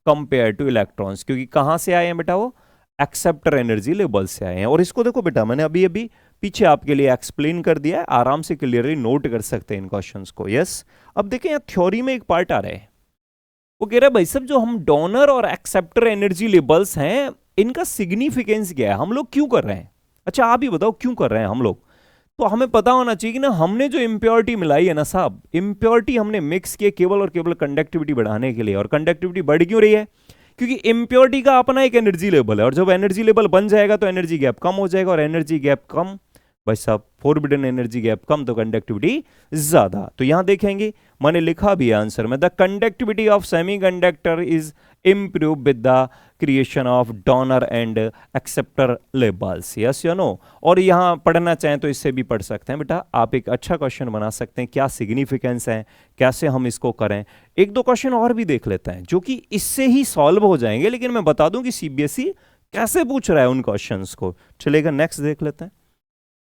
कंपेयर टू इलेक्ट्रॉन्स, क्योंकि कहाँ से आए हैं बेटा, वो एक्सेप्टर एनर्जी लेवल से आए हैं। और इसको देखो बेटा, मैंने अभी अभी पीछे आपके लिए एक्सप्लेन कर दिया है, आराम से क्लियरली नोट कर सकते हैं इन क्वेश्चंस को। यस, अब देखें यहाँ थ्योरी में एक पार्ट आ रहा है, वो कह रहा है भाई साहब जो हम डोनर और एक्सेप्टर एनर्जी लेवल्स हैं इनका सिग्निफिकेंस क्या है, हम लोग क्यों कर रहे हैं। अच्छा आप ही बताओ क्यों कर रहे हैं हम लोग। तो हमें पता होना चाहिए कि ना हमने जो इम्प्योरिटी मिलाई है ना साहब, इम्प्योरिटी हमने मिक्स किए केवल और केवल कंडक्टिविटी बढ़ाने के लिए। और कंडक्टिविटी बढ़ क्यों रही है, क्योंकि इम्प्योरिटी का अपना एक एनर्जी लेवल है, और जब एनर्जी लेवल बन जाएगा तो एनर्जी गैप कम हो जाएगा, और एनर्जी गैप कम भाई साहब फोरबिडन एनर्जी गैप कम तो कंडक्टिविटी ज्यादा। तो यहां देखेंगे मैंने लिखा भी आंसर में, the conductivity of semiconductor is improve with the creation of donor and acceptor labels. Yes या नो। और यहां पढ़ना चाहें तो इससे भी पढ़ सकते हैं बेटा, आप एक अच्छा क्वेश्चन बना सकते हैं, क्या सिग्निफिकेंस है, कैसे हम इसको करें। एक दो क्वेश्चन और भी देख लेते हैं जो कि इससे ही सॉल्व हो जाएंगे, लेकिन मैं बता दूं कि सीबीएसई कैसे पूछ रहा है उन क्वेश्चंस को। चलेगा, नेक्स्ट देख लेते हैं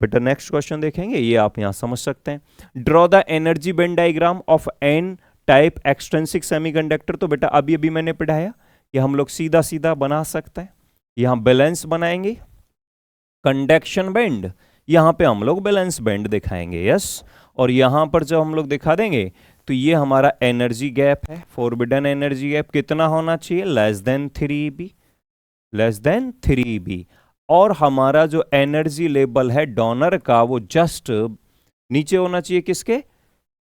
बेटा। नेक्स्ट क्वेश्चन देखेंगे, ये आप यहां समझ सकते हैं, draw the energy band diagram of n type extrinsic semiconductor. तो बेटा अभी अभी मैंने पढ़ाया कि हम लोग सीधा सीधा बना सकते हैं, यहां बैलेंस बनाएंगे कंडक्शन बैंड, यहां पे हम लोग बैलेंस बैंड दिखाएंगे। यस, और यहां पर जब हम लोग दिखा देंगे तो ये हमारा एनर्जी गैप है, फोरबिडन एनर्जी गैप कितना होना चाहिए, less than 3 eV, less than 3 eV। और हमारा जो एनर्जी लेवल है डोनर का वो जस्ट नीचे होना चाहिए किसके,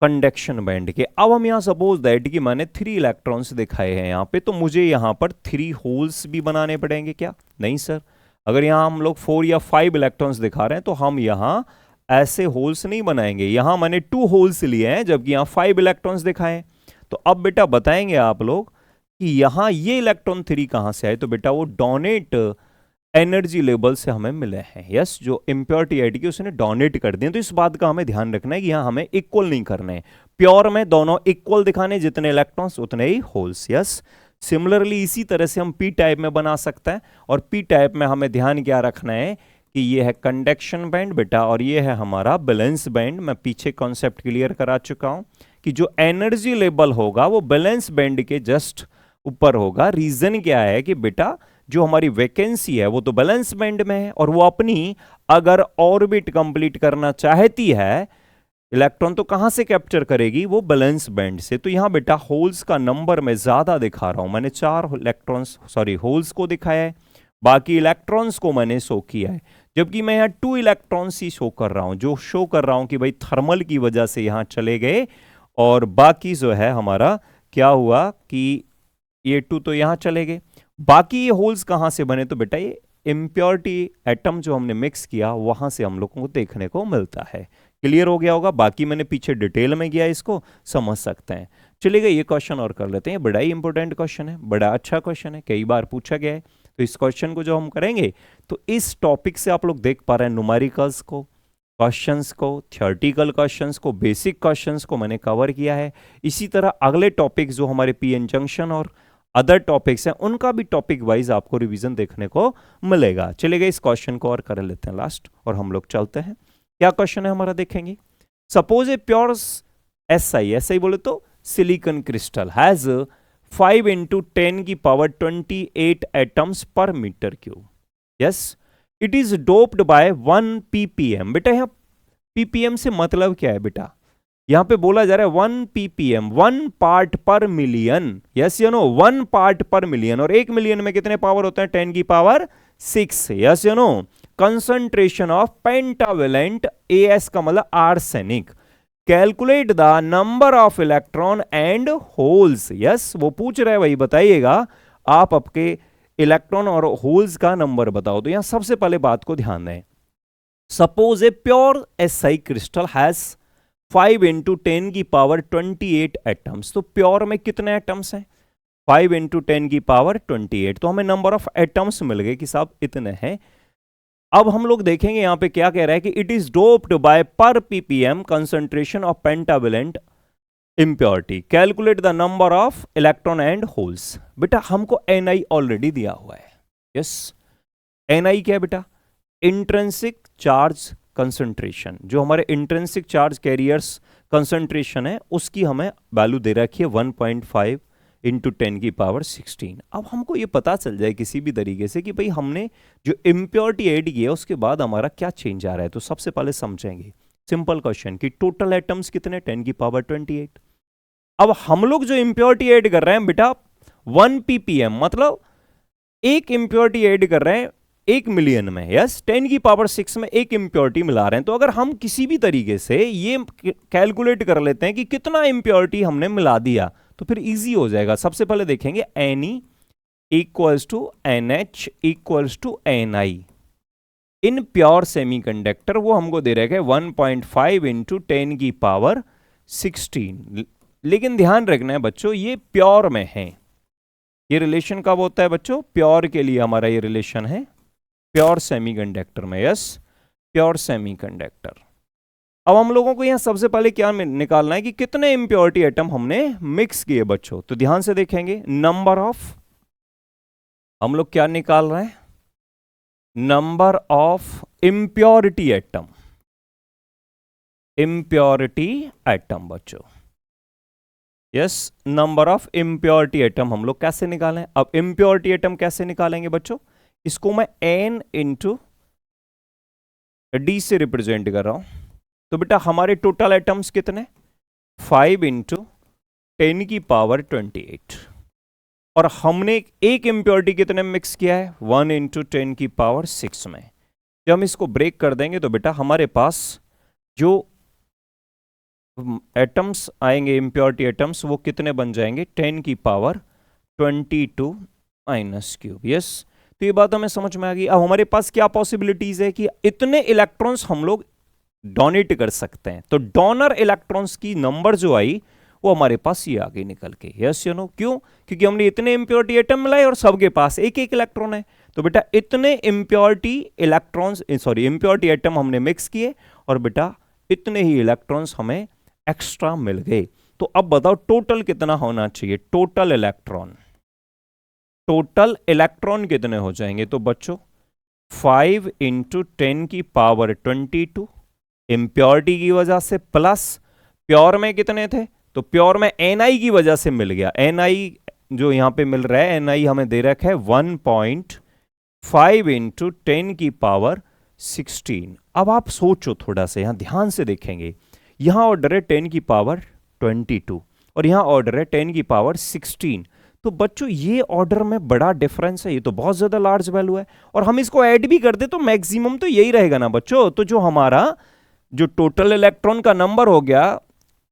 कंडक्शन बैंड के। अब हम यहां सपोज दैट कि मैंने 3 इलेक्ट्रॉन्स दिखाए हैं यहां पे, तो मुझे यहां पर 3 होल्स भी बनाने पड़ेंगे क्या, नहीं सर। अगर यहां हम लोग 4 या 5 इलेक्ट्रॉन्स दिखा रहे हैं तो हम यहां ऐसे होल्स नहीं बनाएंगे, यहां मैंने 2 होल्स लिए हैं जबकि यहां 5 इलेक्ट्रॉन्स दिखाए। तो अब बेटा बताएंगे आप लोग कि यहां ये इलेक्ट्रॉन 3 कहां से आए, तो बेटा वो डोनेट एनर्जी लेवल से हमें मिले हैं। यस, जो इम्प्योरिटी आइडिया उसने डोनेट कर दिए। तो इस बात का हमें ध्यान रखना है कि यहां हमें इक्वल नहीं करने हैं, प्योर में दोनों इक्वल दिखाने, जितने इलेक्ट्रॉन्स उतने ही होल्स। यस, सिमिलरली इसी तरह से हम पी टाइप में बना सकते हैं, और पी टाइप में हमें ध्यान क्या रखना है कि ये है कंडक्शन बैंड बेटा, और ये है हमारा बैलेंस बैंड। मैं पीछे कॉन्सेप्ट क्लियर करा चुका हूं कि जो एनर्जी लेवल होगा वो बैलेंस बैंड के जस्ट ऊपर होगा। रीजन क्या है कि बेटा जो हमारी वैकेंसी है वो तो बैलेंस बैंड में है, और वो अपनी अगर ऑर्बिट कंप्लीट करना चाहती है इलेक्ट्रॉन तो कहां से कैप्चर करेगी, वो बैलेंस बैंड से। तो यहां बेटा होल्स का नंबर मैं ज्यादा दिखा रहा हूं, मैंने 4 इलेक्ट्रॉन्स होल्स को दिखाया है, बाकी इलेक्ट्रॉन्स को मैंने शो किया है, जबकि मैं यहाँ 2 इलेक्ट्रॉन्स ही शो कर रहा हूं, जो शो कर रहा हूं कि भाई थर्मल की वजह से यहां चले गए, और बाकी जो है हमारा क्या हुआ कि ये 2 तो यहां चले गए। बाकी ये होल्स कहां से बने, तो बेटा ये इम्प्योरिटी एटम जो हमने मिक्स किया वहां से हम लोगों को देखने को मिलता है। क्लियर हो गया होगा, बाकी मैंने पीछे डिटेल में गया, इसको समझ सकते हैं। चलिएगा ये क्वेश्चन और कर लेते हैं, बड़ा ही इंपॉर्टेंट क्वेश्चन है, बड़ा अच्छा क्वेश्चन है, कई बार पूछा गया है। तो इस क्वेश्चन को जो हम करेंगे तो इस टॉपिक से आप लोग देख पा रहे हैं न्यूमेरिकल्स को, क्वेश्चंस को, थ्योरेटिकल क्वेश्चंस को, बेसिक क्वेश्चंस को मैंने कवर किया है। इसी तरह अगले टॉपिक जो हमारे पीएन जंक्शन और अदर टॉपिक्स हैं उनका भी टॉपिक वाइज आपको रिवीजन देखने को मिलेगा। चलिएगा इस क्वेश्चन को और कर लेते हैं लास्ट, और हम लोग चलते हैं। क्या क्वेश्चन है हमारा देखेंगे। सपोज ए प्योर एसआई बोले तो silicon crystal has 5 × 10⁻28 atoms per metre cube. Yes, it is doped by 1 ppm। बेटा यहाँ ppm से मतलब क्या है बेटा, यहां पे बोला जा रहा है 1 ppm, 1 पार्ट पर million. Yes you know, 1 part पर मिलियन, और 1 मिलियन में कितने पावर होते हैं, 10⁻6। Yes you know, concentration of pentavalent, AS का मतलब arsenic. Calculate the number of electron and holes. Yes, वो पूछ रहे हैं भाई बताइएगा आप आपके इलेक्ट्रॉन और होल्स का नंबर बताओ। तो यहां सबसे पहले बात को ध्यान दें, suppose a pure SI crystal has 5 × 10⁻28 atoms. तो प्योर में कितने एटम्स हैं, 5 × 10⁻28। तो हमें नंबर ऑफ एटम्स मिल गए कि साहब इतने हैं। अब हम लोग देखेंगे यहां पे क्या कह रहा है कि इट इज डोप्ड बाय पर ppm concentration of pentavalent impurity, calculate the number of electron and holes. बेटा हमको Ni ऑलरेडी दिया हुआ है। यस, एन क्या है बेटा? इंट्रिंसिक चार्ज कंसंट्रेशन, जो हमारे इंट्रिंसिक चार्ज कैरियर्स कंसंट्रेशन है उसकी हमें वैल्यू दे रखी है 1.5 इंटू 10⁻16। अब हमको ये पता चल जाए किसी भी तरीके से कि भाई हमने जो इम्प्योरिटी ऐड की है उसके बाद हमारा क्या चेंज आ रहा है, तो सबसे पहले समझेंगे सिंपल क्वेश्चन कि टोटल एटम्स कितने, 10⁻28। अब हम लोग जो इम्प्योरिटी ऐड कर रहे हैं बेटा 1 ppm, मतलब एक इम्प्योरिटी ऐड कर रहे हैं 1 मिलियन में, यस 10⁻6 में एक इम्प्योरिटी मिला रहे हैं। तो अगर हम किसी भी तरीके से ये कैलकुलेट कर लेते हैं कि कितना इम्प्योरिटी हमने मिला दिया तो फिर इजी हो जाएगा। सबसे पहले देखेंगे Ne equals to NH equals to Ni in pure semiconductor, वो हमको दे रहे हैं 1.5 इंटू 10⁻16। लेकिन ध्यान रखना है बच्चों ये प्योर में है, ये रिलेशन कब होता है बच्चों? प्योर के लिए हमारा ये रिलेशन है प्योर सेमीकंडक्टर में, यस प्योर सेमीकंडक्टर। अब हम लोगों को यहां सबसे पहले क्या निकालना है कि कितने इम्प्योरिटी एटम हमने मिक्स किए बच्चों। तो ध्यान से देखेंगे नंबर ऑफ, हम लोग क्या निकाल रहे हैं? Number of impurity atom, impurity atom बच्चों, yes number of impurity atom हम लोग कैसे निकालें? अब इम्प्योरिटी एटम कैसे निकालेंगे बच्चों? इसको मैं n इंटू डी से रिप्रेजेंट कर रहा हूं। तो बेटा हमारे टोटल एटम्स कितने? 5 इंटू 10⁻28। और हमने एक इम्प्योरिटी कितने मिक्स किया है? 1 इंटू 10⁻6 में। जब हम इसको ब्रेक कर देंगे तो बेटा हमारे पास जो एटम्स आएंगे इम्प्योरिटी एटम्स वो कितने बन जाएंगे? 10⁻22 माइनस क्यूब, यस। तो ये बात हमें समझ में आ गई। अब हमारे पास क्या पॉसिबिलिटीज है कि इतने इलेक्ट्रॉन्स हम लोग डोनेट कर सकते हैं। तो डोनर इलेक्ट्रॉन्स की नंबर जो आई वो हमारे पास ये आगे निकल के, यस यू नो। क्यों? क्योंकि हमने इतने इम्प्योरिटी एटम मिलाए और सबके पास एक एक इलेक्ट्रॉन है। तो बेटा इतने impurity electrons, sorry impurity atom हमने मिक्स किए और बेटा इतने ही इलेक्ट्रॉन्स हमें एक्स्ट्रा मिल गए। तो अब बताओ टोटल कितना होना चाहिए? टोटल इलेक्ट्रॉन, टोटल इलेक्ट्रॉन कितने हो जाएंगे? तो बच्चों 5 इंटू 10⁻22 इम्प्योरिटी की वजह से, प्लस प्योर में कितने थे? तो प्योर में Ni की वजह से मिल गया। Ni जो यहां पे मिल रहा है Ni हमें दे रखा है 1.5 इंटू 10⁻16। अब आप सोचो थोड़ा सा, यहां ध्यान से देखेंगे, यहां ऑर्डर है 10⁻22 और यहां ऑर्डर है 10⁻16। तो बच्चों ये ऑर्डर में बड़ा डिफरेंस है, ये तो बहुत ज्यादा लार्ज वैल्यू है। और हम इसको ऐड भी कर दे तो मैक्सिमम तो यही रहेगा ना बच्चों। तो जो हमारा जो टोटल इलेक्ट्रॉन का नंबर हो गया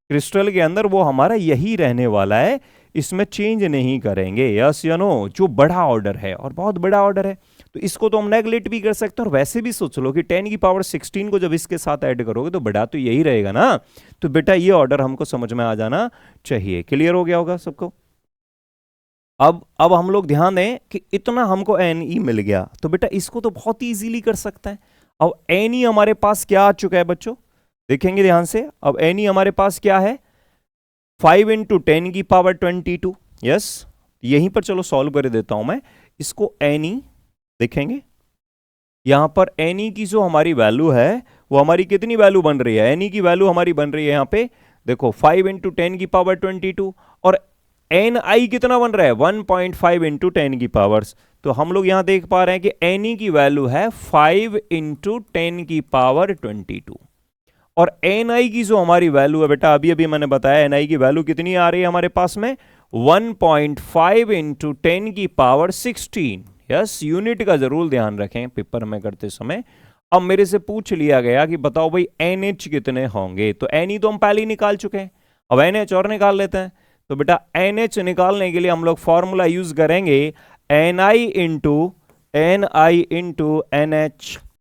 क्रिस्टल के अंदर वो हमारा यही रहने वाला है, इसमें चेंज नहीं करेंगे, यस या नो। जो बड़ा ऑर्डर है और बहुत बड़ा ऑर्डर है तो इसको तो हम नेगलेक्ट भी कर सकते हैं। और वैसे भी सोच लो कि 10⁻16 को जब इसके साथ ऐड करोगे तो बड़ा तो यही रहेगा ना। तो बेटा ये ऑर्डर हमको समझ में आ जाना चाहिए। क्लियर हो गया होगा सबको? अब हम लोग ध्यान दें कि इतना हमको Ne मिल गया तो बेटा इसको तो बहुत इजीली कर सकते हैं। अब Ne हमारे पास क्या आ चुका है बच्चों? देखेंगे ध्यान से। अब Ne हमारे पास क्या है? 5 इंटू 10⁻22, यस। यहीं पर चलो सॉल्व कर देता हूं मैं इसको। Ne देखेंगे यहां पर Ne की जो हमारी वैल्यू है वो हमारी कितनी वैल्यू बन रही है? Ne की वैल्यू हमारी बन रही है यहां पे देखो 5 इंटू 10⁻22 और Ni कितना बन रहा है? 1.5 इंटू 10 की पावर्स। तो हम लोग यहां देख पा रहे हैं कि Ne की वैल्यू है 5 इंटू 10⁻22 और Ni की जो हमारी वैल्यू है बेटा अभी अभी मैंने बताया Ni की वैल्यू कितनी आ रही है हमारे पास में? 1.5 इंटू 10⁻16। यस, यूनिट का जरूर ध्यान रखें पेपर में करते समय। अब मेरे से पूछ लिया गया कि बताओ भाई NH कितने होंगे, तो Ne तो हम पहले ही निकाल चुके हैं, अब NH और निकाल लेते हैं। तो बेटा NH निकालने के लिए हम लोग फॉर्मूला यूज करेंगे Ni इंटू NH